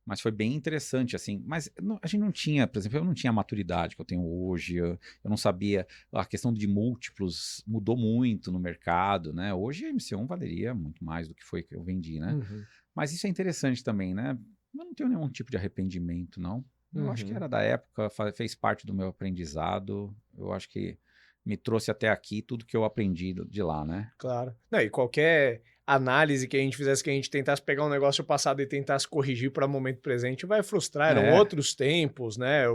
Mas foi bem interessante, assim. Mas a gente não tinha, por exemplo, eu não tinha a maturidade que eu tenho hoje, eu não sabia, a questão de múltiplos mudou muito no mercado, né? Hoje a MC1 valeria muito mais do que foi que eu vendi, né? Uhum. Mas isso é interessante também, né? Eu não tenho nenhum tipo de arrependimento, não. Eu acho que Uhum. era da época, fez parte do meu aprendizado. Eu acho que me trouxe até aqui tudo que eu aprendi de lá, né? Claro. Não, e qualquer análise que a gente fizesse, que a gente tentasse pegar um negócio passado e tentasse corrigir para o momento presente, vai frustrar. Eram É, outros tempos, né?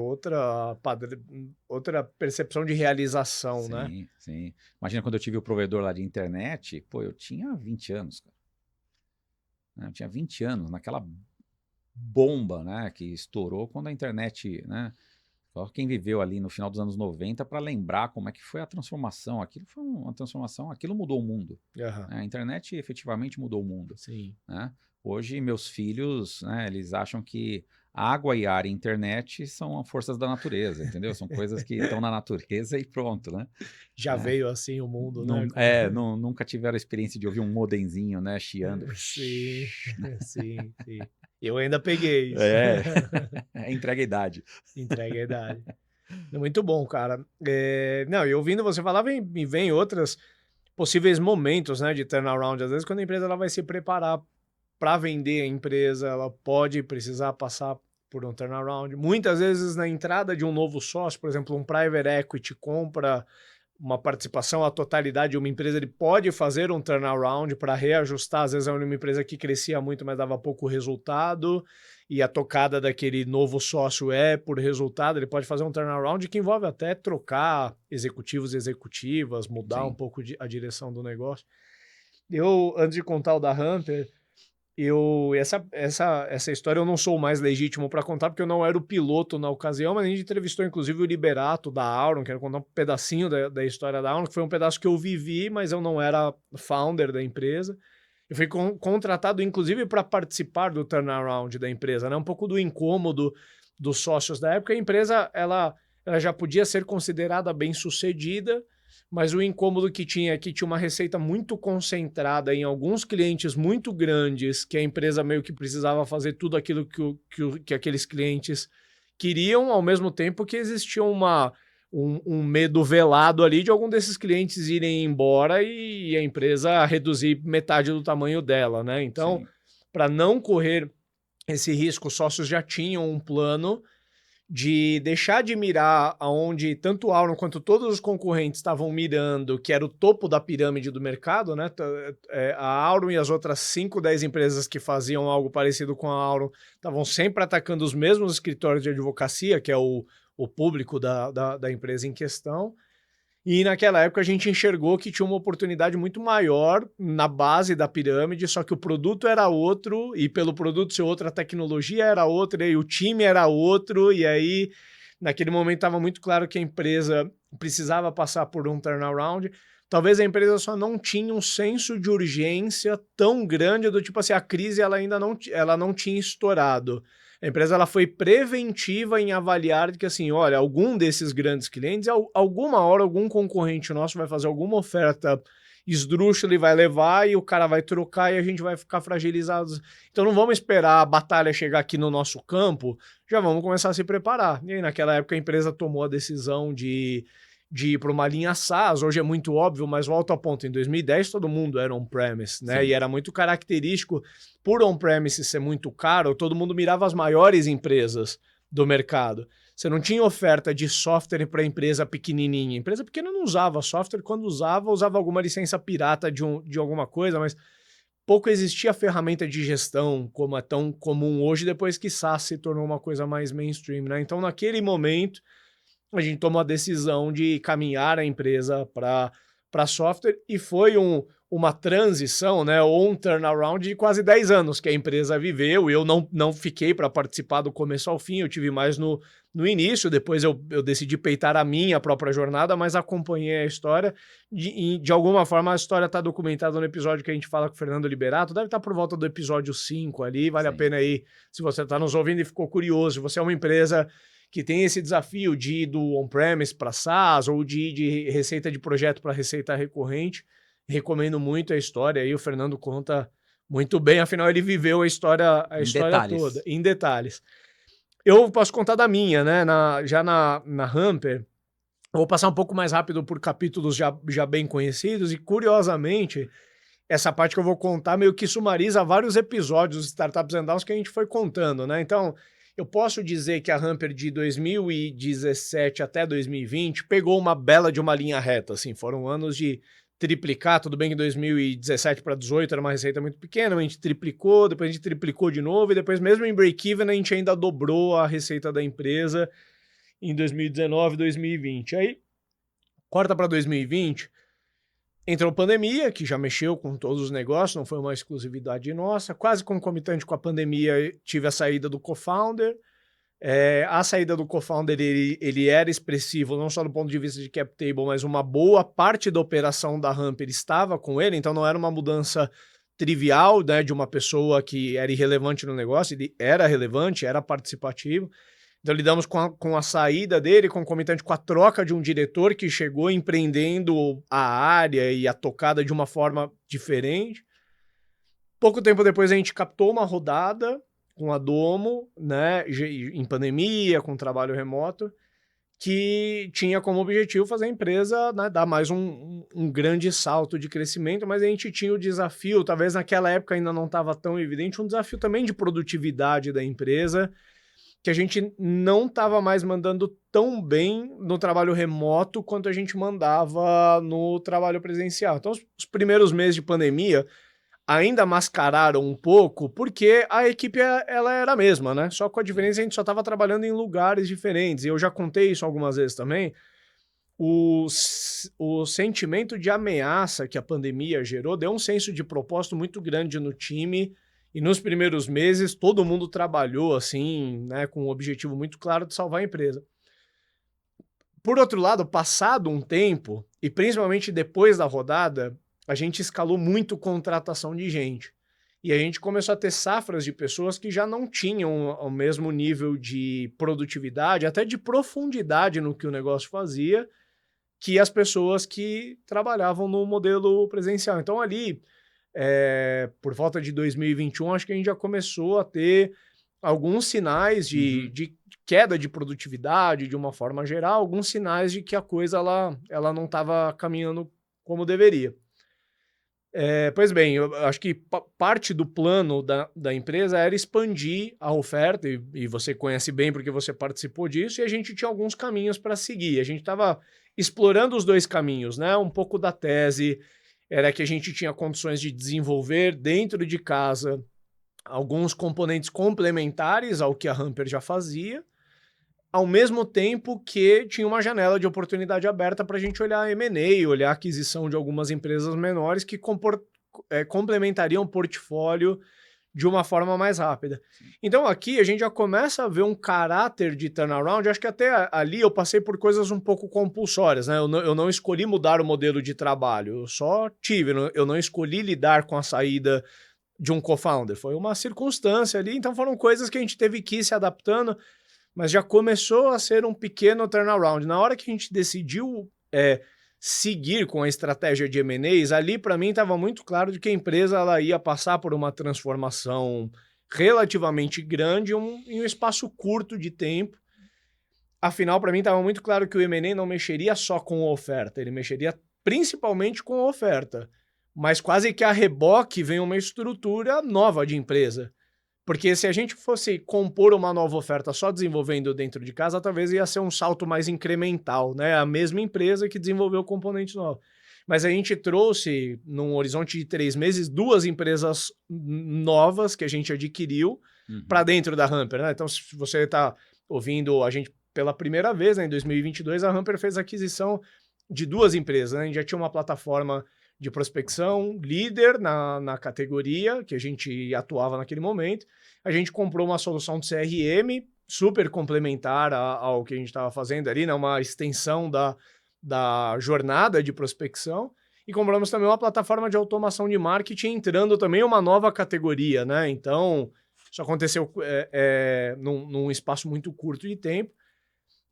Outra percepção de realização, né? sim, sim. Imagina quando eu tive o provedor lá de internet, pô, eu tinha 20 anos, cara. Né? Eu tinha 20 anos, naquela bomba, né, que estourou quando a internet, né? Só quem viveu ali no final dos anos 90 para lembrar como é que foi a transformação. Aquilo foi uma transformação, aquilo mudou o mundo. Aham. Né? A internet efetivamente mudou o mundo. Sim. Né? Hoje, meus filhos, né, eles acham que água e ar e internet são forças da natureza, entendeu? São coisas que estão na natureza e pronto, né? Já É, veio assim o mundo, né? nunca tiveram a experiência de ouvir um modemzinho, né, chiando. Sim, sim, sim. Eu ainda peguei isso. É, entrega a idade. Entrega a idade. Muito bom, cara. Não, e ouvindo você falar, me vem outras possíveis momentos, né, de turnaround. Às vezes, quando a empresa ela vai se preparar para vender a empresa, ela pode precisar passar por um turnaround. Muitas vezes, na entrada de um novo sócio, por exemplo, um private equity compra uma participação, a totalidade de uma empresa, ele pode fazer um turnaround para reajustar. Às vezes é uma empresa que crescia muito, mas dava pouco resultado, e a tocada daquele novo sócio é por resultado. Ele pode fazer um turnaround que envolve até trocar executivos e executivas, mudar um Sim. pouco a direção do negócio. Eu, antes de contar o da Hunter, essa história eu não sou o mais legítimo para contar, porque eu não era o piloto na ocasião, mas a gente entrevistou inclusive o Liberato da Auron, quero contar um pedacinho da história da Auron, que foi um pedaço que eu vivi, mas eu não era founder da empresa. Eu fui contratado inclusive para participar do turnaround da empresa, né? Um pouco do incômodo dos sócios da época. A empresa ela já podia ser considerada bem-sucedida, mas o incômodo que tinha é que tinha uma receita muito concentrada em alguns clientes muito grandes, que a empresa meio que precisava fazer tudo aquilo que aqueles clientes queriam, ao mesmo tempo que existia um medo velado ali de algum desses clientes irem embora e a empresa reduzir metade do tamanho dela, né? Então, Sim. para não correr esse risco, os sócios já tinham um plano de deixar de mirar aonde tanto a Auron quanto todos os concorrentes estavam mirando, que era o topo da pirâmide do mercado, né? A Auron e as outras 5, 10 empresas que faziam algo parecido com a Auron estavam sempre atacando os mesmos escritórios de advocacia, que é o público da empresa em questão. E naquela época a gente enxergou que tinha uma oportunidade muito maior na base da pirâmide, só que o produto era outro, e pelo produto ser outro, a tecnologia era outra, e o time era outro, e aí naquele momento estava muito claro que a empresa precisava passar por um turnaround. Talvez a empresa só não tinha um senso de urgência tão grande do tipo assim, a crise ela não tinha estourado. A empresa ela foi preventiva em avaliar que assim, olha, algum desses grandes clientes, alguma hora algum concorrente nosso vai fazer alguma oferta esdrúxula e vai levar e o cara vai trocar e a gente vai ficar fragilizados. Então não vamos esperar a batalha chegar aqui no nosso campo, já vamos começar a se preparar. E aí naquela época a empresa tomou a decisão de ir para uma linha SaaS, hoje é muito óbvio, mas volto ao ponto, em 2010 todo mundo era on-premise, né? Sim. E era muito característico, por on-premise ser muito caro, todo mundo mirava as maiores empresas do mercado. Você não tinha oferta de software para empresa pequenininha. Empresa pequena não usava software, quando usava alguma licença pirata de alguma coisa, mas pouco existia ferramenta de gestão como é tão comum hoje, depois que SaaS se tornou uma coisa mais mainstream, né? Então, naquele momento, a gente tomou a decisão de caminhar a empresa para software e foi uma transição, né, ou um turnaround de quase 10 anos que a empresa viveu. Eu não fiquei para participar do começo ao fim, eu tive mais no início, depois eu decidi peitar a minha própria jornada, mas acompanhei a história. De alguma forma, a história está documentada no episódio que a gente fala com o Fernando Liberato, deve estar por volta do episódio 5 ali, vale a Sim. pena aí, se você está nos ouvindo e ficou curioso, você é uma empresa que tem esse desafio de ir do on-premise para SaaS ou de ir de receita de projeto para receita recorrente. Recomendo muito a história aí, o Fernando conta muito bem, afinal ele viveu a história Em toda, detalhes. em detalhes. Eu posso contar da minha, né? Já na Hamper, eu vou passar um pouco mais rápido por capítulos já bem conhecidos e, curiosamente, essa parte que eu vou contar meio que sumariza vários episódios dos Startups and Downs que a gente foi contando, né? Então, eu posso dizer que a Hamper de 2017 até 2020 pegou uma bela de uma linha reta, assim, foram anos de triplicar, tudo bem que 2017 para 2018 era uma receita muito pequena, a gente triplicou, depois a gente triplicou de novo, e depois mesmo em break-even a gente ainda dobrou a receita da empresa em 2019, 2020. Aí, corta para 2020, entrou a pandemia, que já mexeu com todos os negócios, não foi uma exclusividade nossa. Quase concomitante com a pandemia, tive a saída do co-founder. A saída do co-founder, ele era expressivo, não só do ponto de vista de cap table, mas uma boa parte da operação da Hamper estava com ele, então não era uma mudança trivial, né, de uma pessoa que era irrelevante no negócio, ele era relevante, era participativo. Então lidamos com a saída dele, concomitante com a troca de um diretor que chegou empreendendo a área e a tocada de uma forma diferente. Pouco tempo depois a gente captou uma rodada com a Domo, né, em pandemia, com trabalho remoto, que tinha como objetivo fazer a empresa, né, dar mais um grande salto de crescimento, mas a gente tinha o desafio, talvez naquela época ainda não estava tão evidente, um desafio também de produtividade da empresa, que a gente não estava mais mandando tão bem no trabalho remoto quanto a gente mandava no trabalho presencial. Então, os primeiros meses de pandemia ainda mascararam um pouco, porque a equipe ela era a mesma, né? Só com a diferença a gente só estava trabalhando em lugares diferentes. E eu já contei isso algumas vezes também. O sentimento de ameaça que a pandemia gerou deu um senso de propósito muito grande no time. E nos primeiros meses, todo mundo trabalhou assim, né, com um objetivo muito claro de salvar a empresa. Por outro lado, passado um tempo, e principalmente depois da rodada, a gente escalou muito contratação de gente. E a gente começou a ter safras de pessoas que já não tinham o mesmo nível de produtividade, até de profundidade no que o negócio fazia, que as pessoas que trabalhavam no modelo presencial. Então ali, por volta de 2021, acho que a gente já começou a ter alguns sinais de queda de produtividade, de uma forma geral, alguns sinais de que a coisa ela não estava caminhando como deveria. Pois bem, eu acho que parte do plano da empresa era expandir a oferta, e você conhece bem porque você participou disso, e a gente tinha alguns caminhos para seguir. A gente estava explorando os dois caminhos, né? Um pouco da tese era que a gente tinha condições de desenvolver dentro de casa alguns componentes complementares ao que a Hamper já fazia, ao mesmo tempo que tinha uma janela de oportunidade aberta para a gente olhar M&A, olhar a aquisição de algumas empresas menores que complementariam o portfólio de uma forma mais rápida. Então aqui a gente já começa a ver um caráter de turnaround. Acho que até ali eu passei por coisas um pouco compulsórias, né? Eu não escolhi mudar o modelo de trabalho, eu só tive, eu não escolhi lidar com a saída de um co-founder. Foi uma circunstância ali, então foram coisas que a gente teve que ir se adaptando, mas já começou a ser um pequeno turnaround. Na hora que a gente decidiu seguir com a estratégia de M&As, ali para mim estava muito claro de que a empresa ela ia passar por uma transformação relativamente grande em um espaço curto de tempo. Afinal, para mim estava muito claro que o M&A não mexeria só com a oferta, ele mexeria principalmente com a oferta, mas quase que a reboque vem uma estrutura nova de empresa. Porque se a gente fosse compor uma nova oferta só desenvolvendo dentro de casa, talvez ia ser um salto mais incremental, né? A mesma empresa que desenvolveu componentes novos. Mas a gente trouxe, num horizonte de 3 meses, 2 empresas novas que a gente adquiriu para dentro da Hamper, né? Então, se você está ouvindo a gente pela primeira vez, né, em 2022, a Hamper fez a aquisição de 2 empresas, né? A gente já tinha uma plataforma de prospecção, líder na categoria que a gente atuava naquele momento. A gente comprou uma solução de CRM super complementar ao que a gente estava fazendo ali, né? Uma extensão da jornada de prospecção. E compramos também uma plataforma de automação de marketing, entrando também uma nova categoria, né? Então, isso aconteceu num espaço muito curto de tempo.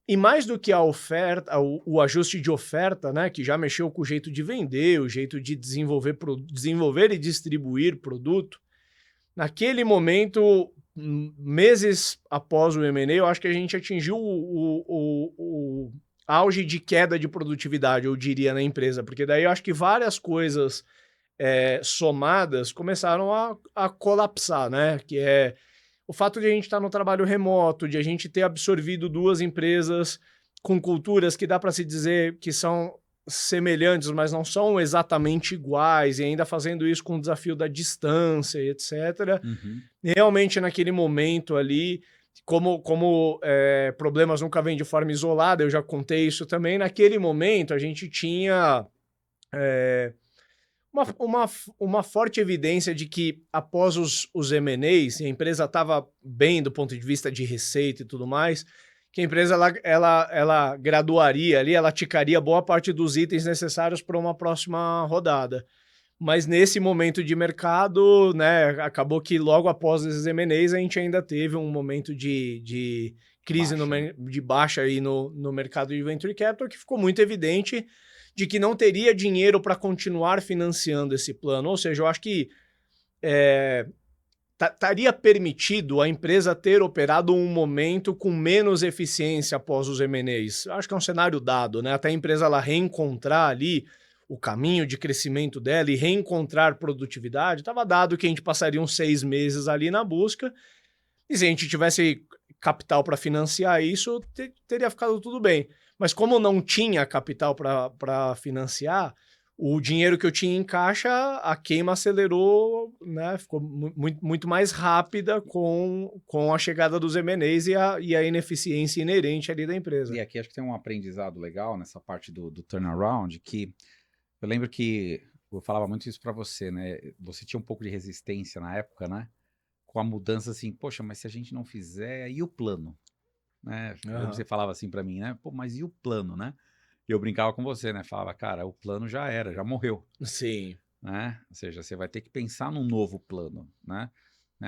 E mais do que a oferta, o ajuste de oferta, né, que já mexeu com o jeito de vender, o jeito de desenvolver e distribuir produto, naquele momento, meses após o M&A, eu acho que a gente atingiu o auge de queda de produtividade, eu diria, na empresa, porque daí eu acho que várias coisas somadas começaram a colapsar, né, que é o fato de a gente estar no trabalho remoto, de a gente ter absorvido 2 empresas com culturas que dá para se dizer que são semelhantes, mas não são exatamente iguais, e ainda fazendo isso com o desafio da distância, etc. Realmente, naquele momento ali, como problemas nunca vêm de forma isolada, eu já contei isso também, naquele momento a gente tinha uma forte evidência de que após os M&As, a empresa estava bem do ponto de vista de receita e tudo mais, que a empresa ela graduaria ali, ela ticaria boa parte dos itens necessários para uma próxima rodada. Mas nesse momento de mercado, né, acabou que logo após esses M&As a gente ainda teve um momento de crise de baixa aí no mercado de Venture Capital, que ficou muito evidente de que não teria dinheiro para continuar financiando esse plano. Ou seja, eu acho que estaria permitido a empresa ter operado um momento com menos eficiência após os M&As. Eu acho que é um cenário dado, né? Até a empresa ela reencontrar ali o caminho de crescimento dela e reencontrar produtividade, estava dado que a gente passaria uns 6 meses ali na busca, e se a gente tivesse capital para financiar isso, teria ficado tudo bem. Mas como não tinha capital para financiar, o dinheiro que eu tinha em caixa, a queima acelerou, né? Ficou muito mais rápida com a chegada dos M&As e a ineficiência inerente ali da empresa. E aqui acho que tem um aprendizado legal nessa parte do turnaround, que eu lembro que eu falava muito isso para você, né? Você tinha um pouco de resistência na época, né? Com a mudança assim, poxa, mas se a gente não fizer, e o plano? Né? Você falava assim para mim, né? Pô, mas e o plano, né? E eu brincava com você, né? Falava, cara, o plano já era, já morreu. Sim. Né? Ou seja, você vai ter que pensar num novo plano, né?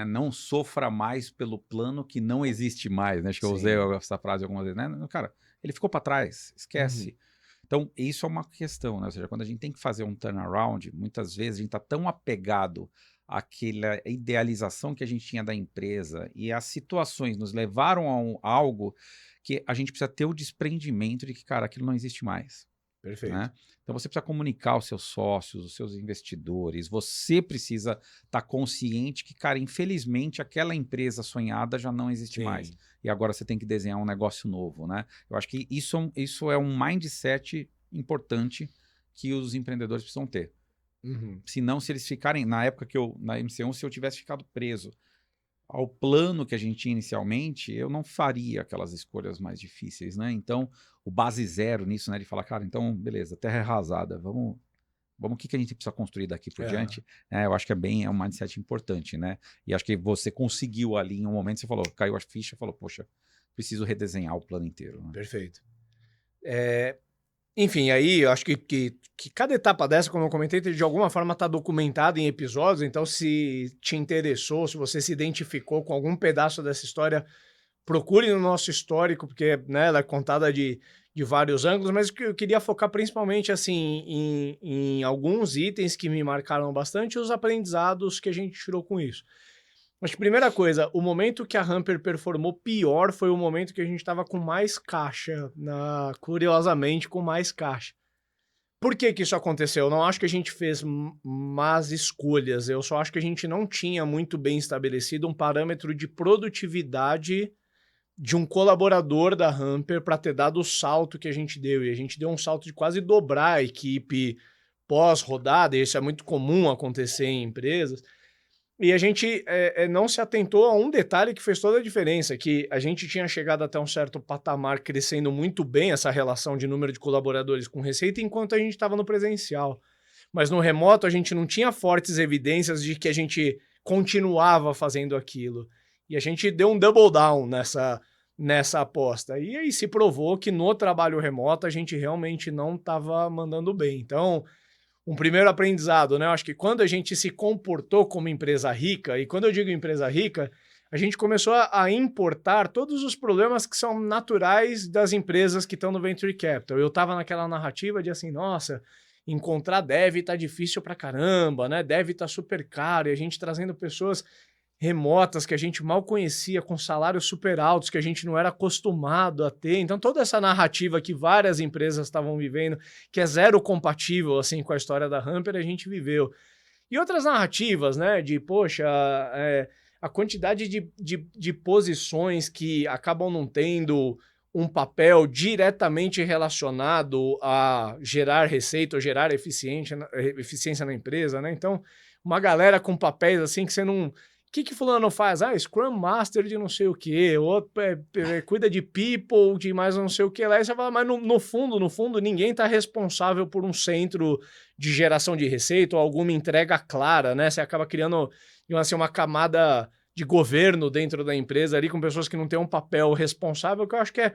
Não sofra mais pelo plano que não existe mais, né? Acho que eu usei essa frase algumas vezes, né? Cara, ele ficou para trás, esquece. Então, isso é uma questão, né? Ou seja, quando a gente tem que fazer um turnaround, muitas vezes a gente está tão apegado aquela idealização que a gente tinha da empresa e as situações nos levaram a algo que a gente precisa ter o desprendimento de que, cara, aquilo não existe mais, Perfeito. né? Então você precisa comunicar aos seus sócios, os seus investidores, você precisa estar consciente que, cara, infelizmente aquela empresa sonhada já não existe mais. Sim. E agora você tem que desenhar um negócio novo, né? Eu acho que isso é um mindset importante que os empreendedores precisam ter. Uhum. Senão, se eles ficarem, na época que na MC1, se eu tivesse ficado preso ao plano que a gente tinha inicialmente, eu não faria aquelas escolhas mais difíceis, né? Então, o base zero nisso, né? De falar, cara, então, beleza, terra é arrasada, vamos, o que a gente precisa construir daqui por É, diante? Eu acho que é um mindset importante, né? E acho que você conseguiu ali em um momento, você falou, caiu a ficha, falou, poxa, preciso redesenhar o plano inteiro, né? perfeito. Enfim, aí eu acho que cada etapa dessa, como eu comentei, de alguma forma está documentada em episódios, então se te interessou, se você se identificou com algum pedaço dessa história, procure no nosso histórico, porque, né, ela é contada de vários ângulos, mas que eu queria focar principalmente assim em alguns itens que me marcaram bastante e os aprendizados que a gente tirou com isso. Acho que primeira coisa, o momento que a Hamper performou pior foi o momento que a gente estava com mais caixa, curiosamente com mais caixa. Por que que isso aconteceu? Eu não acho que a gente fez más escolhas, eu só acho que a gente não tinha muito bem estabelecido um parâmetro de produtividade de um colaborador da Hamper para ter dado o salto que a gente deu. E a gente deu um salto de quase dobrar a equipe pós-rodada, e isso é muito comum acontecer em empresas. E a gente não se atentou a um detalhe que fez toda a diferença, que a gente tinha chegado até um certo patamar crescendo muito bem essa relação de número de colaboradores com receita, enquanto a gente estava no presencial. Mas no remoto a gente não tinha fortes evidências de que a gente continuava fazendo aquilo. E a gente deu um double down nessa aposta. E aí se provou que no trabalho remoto a gente realmente não estava mandando bem. Então, um primeiro aprendizado, né? Eu acho que quando a gente se comportou como empresa rica, e quando eu digo empresa rica, a gente começou a importar todos os problemas que são naturais das empresas que estão no Venture Capital. Eu estava naquela narrativa de assim, nossa, encontrar dev tá difícil pra caramba, né? Dev tá super caro, e a gente trazendo pessoas remotas que a gente mal conhecia, com salários super altos que a gente não era acostumado a ter. Então, toda essa narrativa que várias empresas estavam vivendo, que é zero compatível assim com a história da Hamper, a gente viveu. E outras narrativas, né? De, poxa, a quantidade de posições que acabam não tendo um papel diretamente relacionado a gerar receita ou gerar eficiência na empresa, né? Então, uma galera com papéis assim que você não... O que fulano faz? Ah, Scrum Master de não sei o quê, outro cuida de people, de mais não sei o que lá. E você fala, mas no fundo, ninguém está responsável por um centro de geração de receita ou alguma entrega clara, né? Você acaba criando assim, uma camada de governo dentro da empresa ali com pessoas que não têm um papel responsável, que eu acho que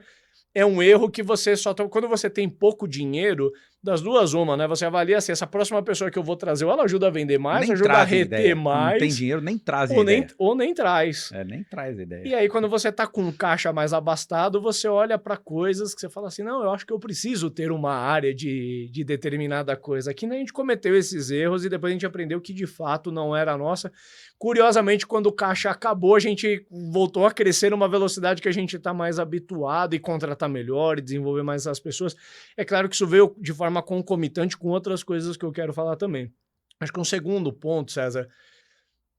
é um erro que você só... Quando você tem pouco dinheiro, das duas uma, né? Você avalia assim, essa próxima pessoa que eu vou trazer, ou ela ajuda a vender mais, Nem ajuda a trazem reter ideia. Não tem mais, dinheiro, nem trazem a ideia. ou nem traz. Nem traz a ideia. E aí, quando você tá com um caixa mais abastado, você olha para coisas que você fala assim, não, eu acho que eu preciso ter uma área de determinada coisa. Aqui, né, a gente cometeu esses erros e depois a gente aprendeu que, de fato, não era a nossa. Curiosamente, quando o caixa acabou, a gente voltou a crescer numa velocidade que a gente está mais habituado e contratar melhor e desenvolver mais as pessoas. É claro que isso veio de forma concomitante com outras coisas que eu quero falar também. Acho que um segundo ponto, César,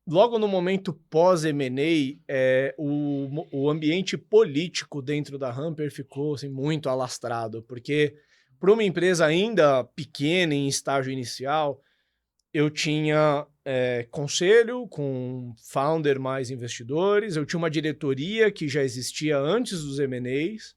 logo no momento pós-M&A, o ambiente político dentro da Hamper ficou assim, muito alastrado, porque para uma empresa ainda pequena, em estágio inicial, eu tinha conselho com founder mais investidores, eu tinha uma diretoria que já existia antes dos M&As,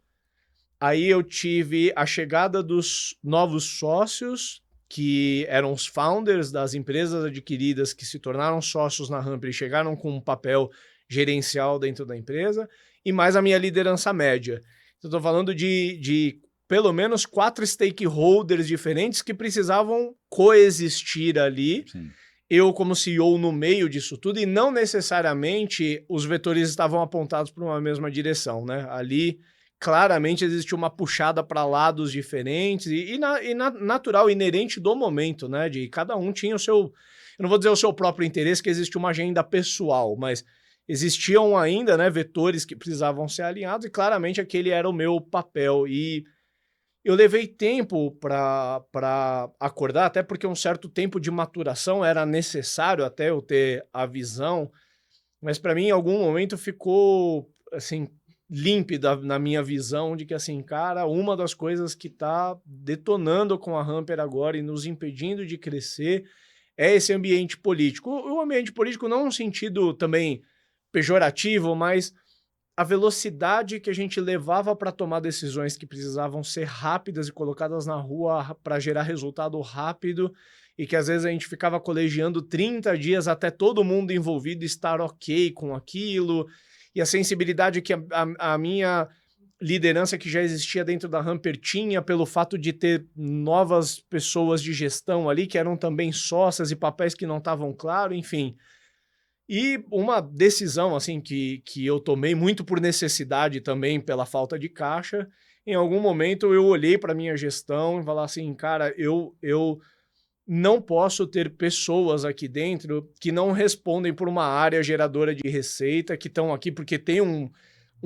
aí eu tive a chegada dos novos sócios, que eram os founders das empresas adquiridas que se tornaram sócios na Hamper e chegaram com um papel gerencial dentro da empresa, e mais a minha liderança média. Então, estou falando de pelo menos 4 stakeholders diferentes que precisavam coexistir ali. Sim. Eu como CEO no meio disso tudo, e não necessariamente os vetores estavam apontados para uma mesma direção, né? Ali claramente existe uma puxada para lados diferentes e natural, inerente do momento, né? De cada um tinha o seu... eu não vou dizer o seu próprio interesse, que existe uma agenda pessoal, mas existiam ainda, né, vetores que precisavam ser alinhados e claramente aquele era o meu papel. E eu levei tempo para acordar, até porque um certo tempo de maturação era necessário até eu ter a visão, mas para mim em algum momento ficou, assim, límpida na minha visão de que, assim, cara, uma das coisas que tá detonando com a Hamper agora e nos impedindo de crescer é esse ambiente político. O ambiente político não no sentido também pejorativo, mas a velocidade que a gente levava para tomar decisões que precisavam ser rápidas e colocadas na rua para gerar resultado rápido, e que às vezes a gente ficava colegiando 30 dias até todo mundo envolvido estar ok com aquilo, e a sensibilidade que a minha liderança que já existia dentro da Hamper tinha pelo fato de ter novas pessoas de gestão ali que eram também sócias e papéis que não estavam claros, enfim. E uma decisão, assim, que eu tomei muito por necessidade também, pela falta de caixa, em algum momento eu olhei para minha gestão e falei assim, cara, eu não posso ter pessoas aqui dentro que não respondem por uma área geradora de receita, que estão aqui porque tem um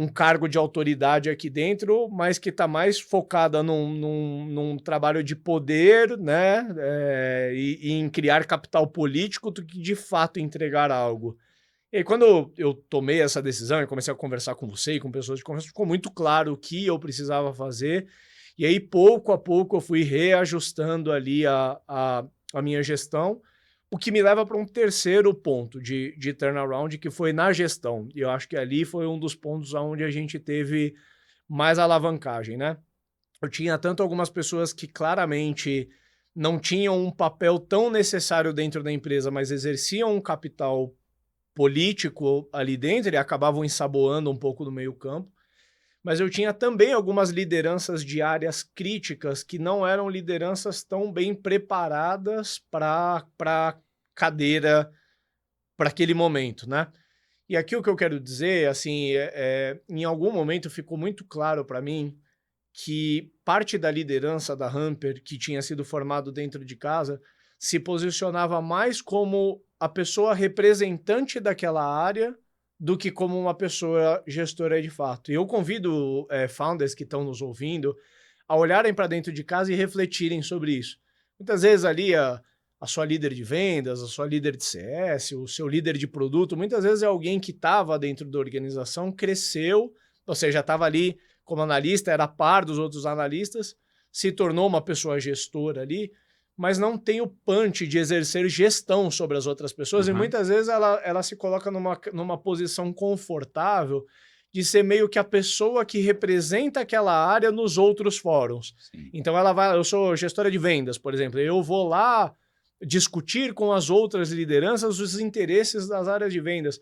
cargo de autoridade aqui dentro, mas que está mais focada num trabalho de poder, né, e em criar capital político do que de fato entregar algo. E aí, quando eu tomei essa decisão e comecei a conversar com você e com pessoas de confiança, ficou muito claro o que eu precisava fazer. E aí, pouco a pouco, eu fui reajustando ali a minha gestão, o que me leva para um terceiro ponto de turnaround, que foi na gestão. E eu acho que ali foi um dos pontos onde a gente teve mais alavancagem, né? Eu tinha tanto algumas pessoas que claramente não tinham um papel tão necessário dentro da empresa, mas exerciam um capital político ali dentro e acabavam ensaboando um pouco do meio-campo. Mas eu tinha também algumas lideranças de áreas críticas que não eram lideranças tão bem preparadas para cadeira, para aquele momento, né? E aqui o que eu quero dizer, assim, em algum momento ficou muito claro para mim que parte da liderança da Hamper, que tinha sido formado dentro de casa, se posicionava mais como a pessoa representante daquela área do que como uma pessoa gestora de fato. E eu convido founders que estão nos ouvindo a olharem para dentro de casa e refletirem sobre isso. Muitas vezes ali a sua líder de vendas, a sua líder de CS, o seu líder de produto, muitas vezes é alguém que estava dentro da organização, cresceu, ou seja, estava ali como analista, era a par dos outros analistas, se tornou uma pessoa gestora ali, mas não tem o punch de exercer gestão sobre as outras pessoas, e muitas vezes ela se coloca numa posição confortável de ser meio que a pessoa que representa aquela área nos outros fóruns. Sim. Então ela vai, eu sou gestora de vendas, por exemplo, eu vou lá discutir com as outras lideranças os interesses das áreas de vendas.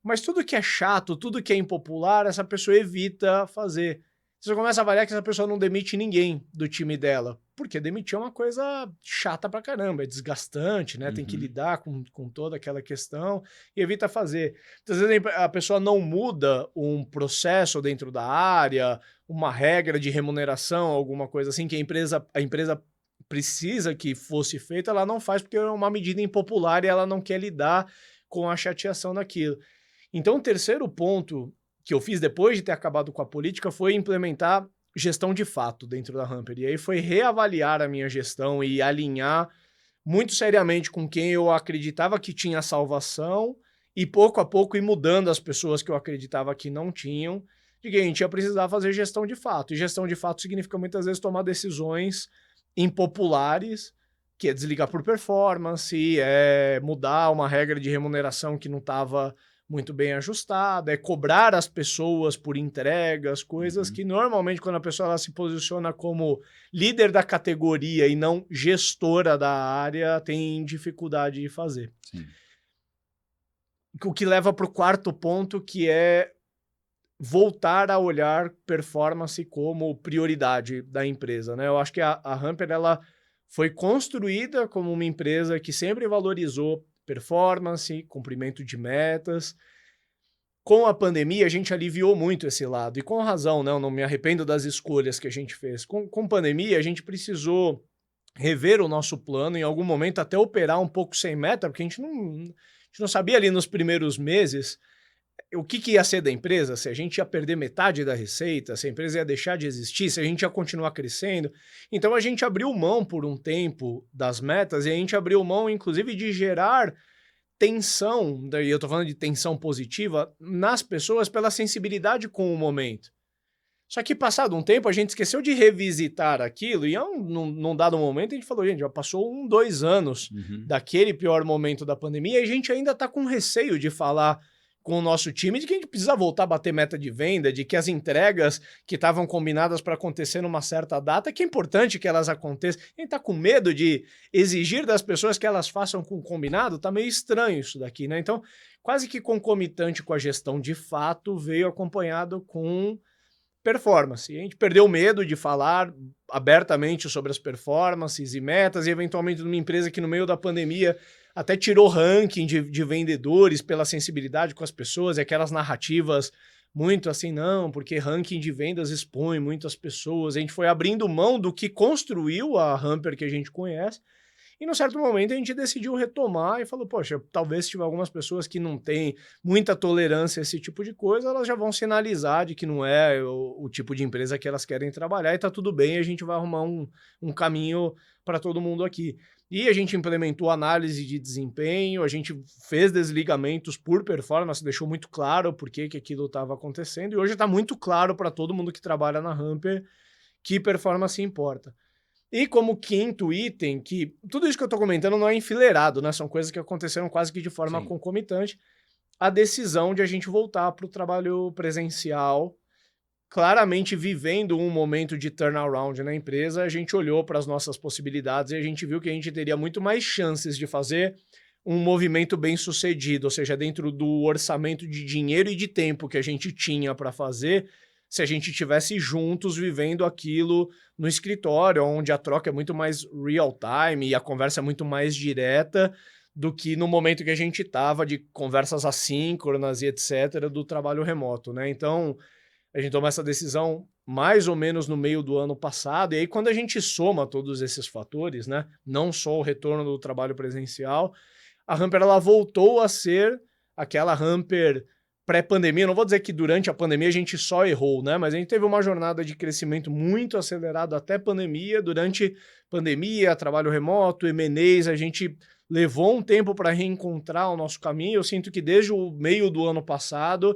Mas tudo que é chato, tudo que é impopular, essa pessoa evita fazer. Você começa a avaliar que essa pessoa não demite ninguém do time dela, porque demitir é uma coisa chata pra caramba, é desgastante, né? Tem que lidar com toda aquela questão e evita fazer. Às vezes a pessoa não muda um processo dentro da área, uma regra de remuneração, alguma coisa assim que a empresa precisa que fosse feita, ela não faz porque é uma medida impopular e ela não quer lidar com a chateação daquilo. Então, o terceiro ponto que eu fiz depois de ter acabado com a política foi implementar gestão de fato dentro da Hamper. E aí foi reavaliar a minha gestão e alinhar muito seriamente com quem eu acreditava que tinha salvação e pouco a pouco ir mudando as pessoas que eu acreditava que não tinham, de que a gente ia precisar fazer gestão de fato. E gestão de fato significa muitas vezes tomar decisões impopulares, que é desligar por performance, é mudar uma regra de remuneração que não estava muito bem ajustada, é cobrar as pessoas por entregas, coisas que normalmente quando a pessoa ela se posiciona como líder da categoria e não gestora da área, tem dificuldade de fazer. Sim. O que leva para o quarto ponto, que é voltar a olhar performance como prioridade da empresa, né? Eu acho que a Hamper, ela foi construída como uma empresa que sempre valorizou performance, cumprimento de metas. Com a pandemia, a gente aliviou muito esse lado, e com razão, né? Eu não me arrependo das escolhas que a gente fez. Com pandemia, a gente precisou rever o nosso plano, em algum momento até operar um pouco sem meta, porque a gente não sabia ali nos primeiros meses o que ia ser da empresa, se a gente ia perder metade da receita, se a empresa ia deixar de existir, se a gente ia continuar crescendo. Então a gente abriu mão por um tempo das metas e a gente abriu mão, inclusive, de gerar tensão, daí eu tô falando de tensão positiva, nas pessoas pela sensibilidade com o momento. Só que passado um tempo a gente esqueceu de revisitar aquilo e num dado momento a gente falou, gente, já passou 2 anos Uhum. daquele pior momento da pandemia e a gente ainda tá com receio de falar com o nosso time de que a gente precisa voltar a bater meta de venda, de que as entregas que estavam combinadas para acontecer numa certa data, que é importante que elas aconteçam. A gente tá com medo de exigir das pessoas que elas façam com o combinado, tá meio estranho isso daqui, né? Então, quase que concomitante com a gestão de fato, veio acompanhado com performance. E a gente perdeu o medo de falar abertamente sobre as performances e metas, e eventualmente numa empresa que no meio da pandemia até tirou ranking de vendedores pela sensibilidade com as pessoas, e aquelas narrativas muito assim, não, porque ranking de vendas expõe muitas pessoas. A gente foi abrindo mão do que construiu a Hamper que a gente conhece, e num certo momento a gente decidiu retomar e falou, poxa, talvez se tiver algumas pessoas que não têm muita tolerância a esse tipo de coisa, elas já vão sinalizar de que não é o tipo de empresa que elas querem trabalhar e tá tudo bem, a gente vai arrumar um caminho para todo mundo aqui. E a gente implementou análise de desempenho, a gente fez desligamentos por performance, deixou muito claro por que aquilo estava acontecendo, e hoje está muito claro para todo mundo que trabalha na Hamper que performance importa. E como quinto item, que tudo isso que eu estou comentando não é enfileirado, né? São coisas que aconteceram quase que de forma Sim. concomitante. A decisão de a gente voltar para o trabalho presencial, claramente vivendo um momento de turnaround na empresa, a gente olhou para as nossas possibilidades e a gente viu que a gente teria muito mais chances de fazer um movimento bem sucedido, ou seja, dentro do orçamento de dinheiro e de tempo que a gente tinha para fazer, se a gente tivesse juntos vivendo aquilo no escritório, onde a troca é muito mais real time e a conversa é muito mais direta do que no momento que a gente estava de conversas assíncronas e etc. do trabalho remoto, né? Então, a gente tomou essa decisão mais ou menos no meio do ano passado, e aí quando a gente soma todos esses fatores, né, não só o retorno do trabalho presencial, a Hamper ela voltou a ser aquela Hamper pré-pandemia. Não vou dizer que durante a pandemia a gente só errou, né? Mas a gente teve uma jornada de crescimento muito acelerado até pandemia. Durante pandemia, trabalho remoto, M&As, a gente levou um tempo para reencontrar o nosso caminho. Eu sinto que desde o meio do ano passado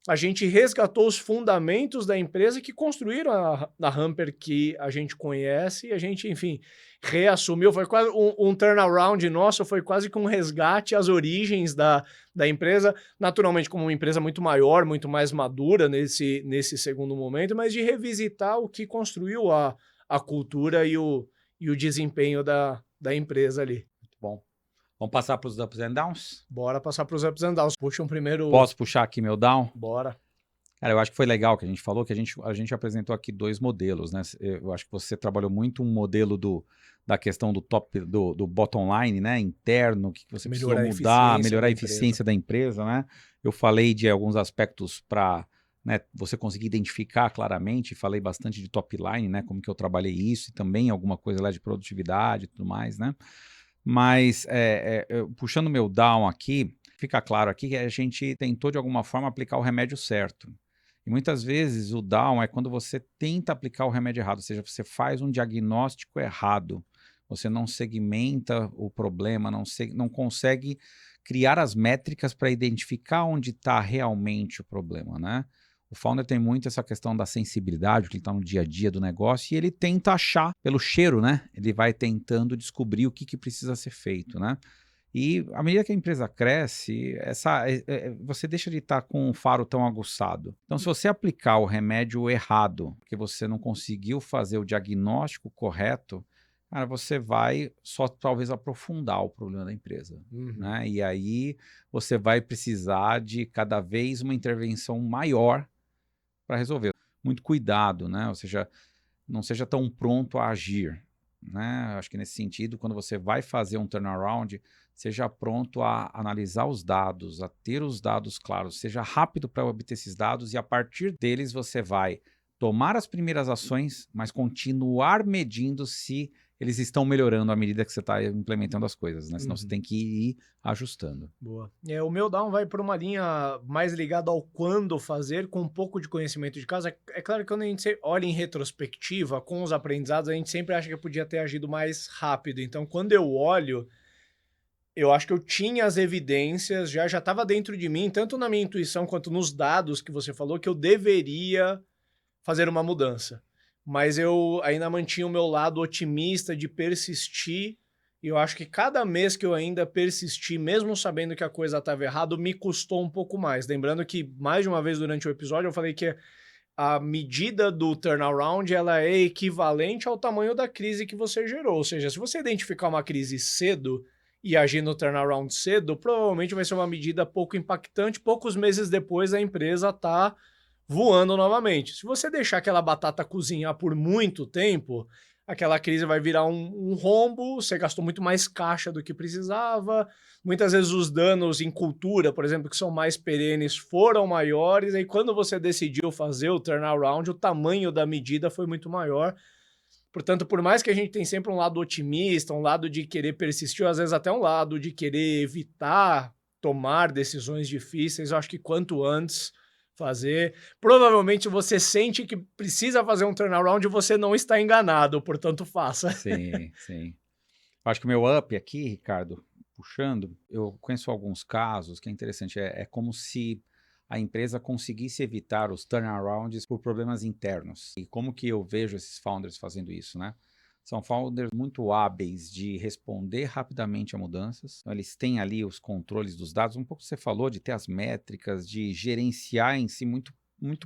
a gente resgatou os fundamentos da empresa que construíram a Hamper que a gente conhece, e a gente, enfim, reassumiu, foi quase um turnaround nosso, foi quase que um resgate às origens da empresa, naturalmente como uma empresa muito maior, muito mais madura nesse segundo momento, mas de revisitar o que construiu a cultura e o desempenho da empresa ali. Muito bom. Vamos passar para os ups and downs? Bora passar para os ups and downs. Puxa um primeiro... Posso puxar aqui meu down? Bora. Cara, eu acho que foi legal que a gente falou, que a gente apresentou aqui 2 modelos, né? Eu acho que você trabalhou muito um modelo da questão do top, do bottom line, né? Interno, o que você precisou Melhorar a mudar, eficiência melhorar da a empresa. eficiência da empresa, né? Eu falei de alguns aspectos para, né, você conseguir identificar claramente, falei bastante de top line, né? Como que eu trabalhei isso, e também alguma coisa lá de produtividade e tudo mais, né? Mas, puxando meu down aqui, fica claro aqui que a gente tentou de alguma forma aplicar o remédio certo. E muitas vezes o down é quando você tenta aplicar o remédio errado, ou seja, você faz um diagnóstico errado, você não segmenta o problema, não consegue criar as métricas para identificar onde está realmente o problema, né? O founder tem muito essa questão da sensibilidade, que ele está no dia a dia do negócio, e ele tenta achar pelo cheiro, né? Ele vai tentando descobrir o que precisa ser feito, né? E à medida que a empresa cresce, você deixa de estar com um faro tão aguçado. Então, se você aplicar o remédio errado, porque você não conseguiu fazer o diagnóstico correto, cara, você vai só talvez aprofundar o problema da empresa, né? E aí você vai precisar de cada vez uma intervenção maior para resolver. Muito cuidado, né? Ou seja, não seja tão pronto a agir, né? Acho que nesse sentido, quando você vai fazer um turnaround, seja pronto a analisar os dados, a ter os dados claros, seja rápido para obter esses dados e a partir deles você vai tomar as primeiras ações, mas continuar medindo se eles estão melhorando à medida que você está implementando as coisas, né? Senão você Uhum. tem que ir ajustando. Boa. O meu down vai por uma linha mais ligada ao quando fazer, com um pouco de conhecimento de causa. É claro que quando a gente olha em retrospectiva, com os aprendizados, a gente sempre acha que eu podia ter agido mais rápido. Então, quando eu olho, eu acho que eu tinha as evidências, já estava dentro de mim, tanto na minha intuição quanto nos dados que você falou, que eu deveria fazer uma mudança. Mas eu ainda mantinha o meu lado otimista de persistir, e eu acho que cada mês que eu ainda persisti, mesmo sabendo que a coisa estava errada, me custou um pouco mais. Lembrando que, mais de uma vez durante o episódio, eu falei que a medida do turnaround ela é equivalente ao tamanho da crise que você gerou. Ou seja, se você identificar uma crise cedo e agir no turnaround cedo, provavelmente vai ser uma medida pouco impactante. Poucos meses depois, a empresa está voando novamente. Se você deixar aquela batata cozinhar por muito tempo, aquela crise vai virar um rombo, você gastou muito mais caixa do que precisava, muitas vezes os danos em cultura, por exemplo, que são mais perenes, foram maiores, aí quando você decidiu fazer o turnaround, o tamanho da medida foi muito maior. Portanto, por mais que a gente tenha sempre um lado otimista, um lado de querer persistir, ou às vezes até um lado de querer evitar tomar decisões difíceis, eu acho que quanto antes fazer. Provavelmente você sente que precisa fazer um turnaround e você não está enganado, portanto faça. Sim, sim. Eu acho que o meu up aqui, Ricardo, puxando, eu conheço alguns casos que é interessante, é como se a empresa conseguisse evitar os turnarounds por problemas internos. E como que eu vejo esses founders fazendo isso, né? São founders muito hábeis de responder rapidamente a mudanças. Então, eles têm ali os controles dos dados. Um pouco você falou de ter as métricas, de gerenciar em si muito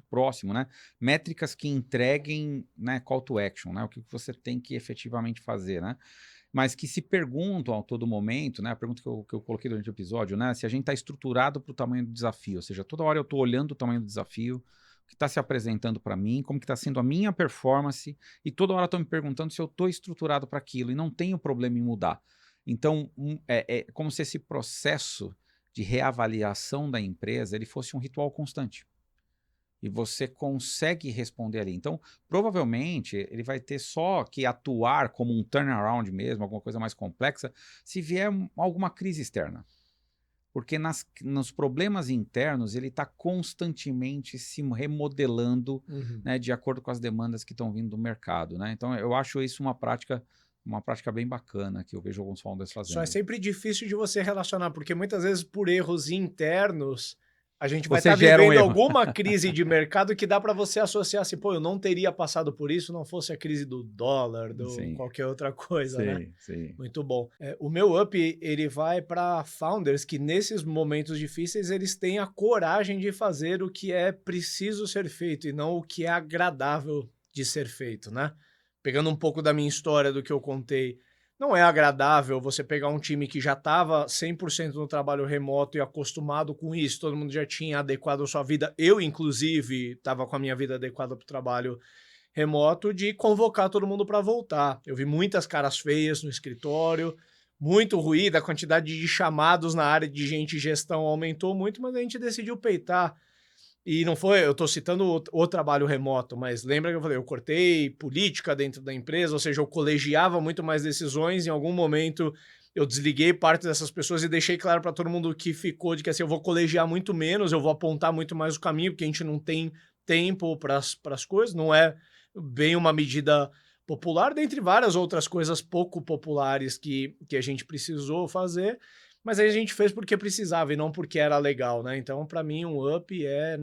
próximo, né? Métricas que entreguem, né, call to action, né? O que você tem que efetivamente fazer, né? Mas que se perguntam a todo momento, né? A pergunta que eu coloquei durante o episódio, né? Se a gente está estruturado para o tamanho do desafio, ou seja, toda hora eu estou olhando o tamanho do desafio, o que está se apresentando para mim, como que está sendo a minha performance, e toda hora estou me perguntando se eu estou estruturado para aquilo e não tenho problema em mudar. Então, é como se esse processo de reavaliação da empresa ele fosse um ritual constante. E você consegue responder ali. Então, provavelmente, ele vai ter só que atuar como um turnaround mesmo, alguma coisa mais complexa, se vier alguma crise externa. Porque nos problemas internos, ele está constantemente se remodelando, Uhum. né, de acordo com as demandas que estão vindo do mercado, né? Então, eu acho isso uma prática bem bacana que eu vejo alguns founders Só é fazendo. sempre difícil de você relacionar, porque muitas vezes por erros internos, a gente vai Você estar gera um vivendo erro. alguma crise de mercado que dá para você associar assim, pô, eu não teria passado por isso, não fosse a crise do dólar, do Sim, qualquer outra coisa, né? sim, sim. Muito bom. O meu up, ele vai para founders que nesses momentos difíceis eles têm a coragem de fazer o que é preciso ser feito e não o que é agradável de ser feito, né? Pegando um pouco da minha história, do que eu contei, não é agradável você pegar um time que já estava 100% no trabalho remoto e acostumado com isso, todo mundo já tinha adequado a sua vida, eu inclusive estava com a minha vida adequada para o trabalho remoto, de convocar todo mundo para voltar. Eu vi muitas caras feias no escritório, muito ruído, a quantidade de chamados na área de gente e gestão aumentou muito, mas a gente decidiu peitar. E não foi, eu estou citando o trabalho remoto, mas lembra que eu falei, eu cortei política dentro da empresa, ou seja, eu colegiava muito mais decisões, em algum momento eu desliguei parte dessas pessoas e deixei claro para todo mundo que ficou de que assim, eu vou colegiar muito menos, eu vou apontar muito mais o caminho, porque a gente não tem tempo para as coisas, não é bem uma medida popular, dentre várias outras coisas pouco populares que a gente precisou fazer, mas aí a gente fez porque precisava e não porque era legal, né? Então, para mim, um up é,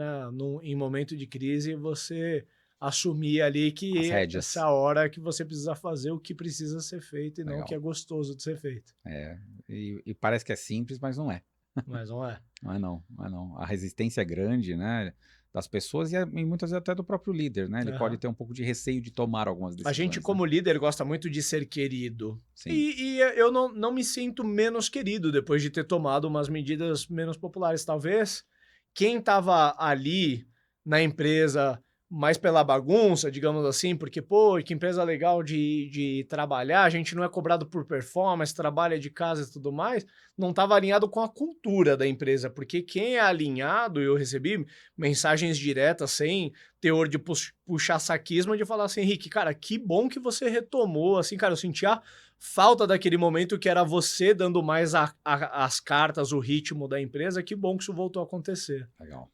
em momento de crise, você assumir ali As que rédeas. essa hora que você precisa fazer o que precisa ser feito e não o que Legal. é gostoso de ser feito. É, e parece que é simples, mas não é. Mas não é. Não é não, não é não. A resistência é grande, né, das pessoas e muitas vezes até do próprio líder, né? Ele pode Aham. ter um pouco de receio de tomar algumas A gente, decisões, né? como líder, gosta muito de ser querido. Sim, E eu não me sinto menos querido depois de ter tomado umas medidas menos populares. Talvez quem estava ali na empresa mais pela bagunça, digamos assim, porque, pô, que empresa legal de trabalhar, a gente não é cobrado por performance, trabalha de casa e tudo mais, não estava alinhado com a cultura da empresa, porque quem é alinhado, eu recebi mensagens diretas, sem teor de puxar saquismo, de falar assim, Henrique, cara, que bom que você retomou, assim, cara, eu sentia falta daquele momento que era você dando mais as cartas, o ritmo da empresa, que bom que isso voltou a acontecer. Legal.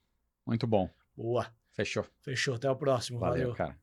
Muito bom. Boa, Fechou. fechou, até o próximo, Valeu, valeu. cara.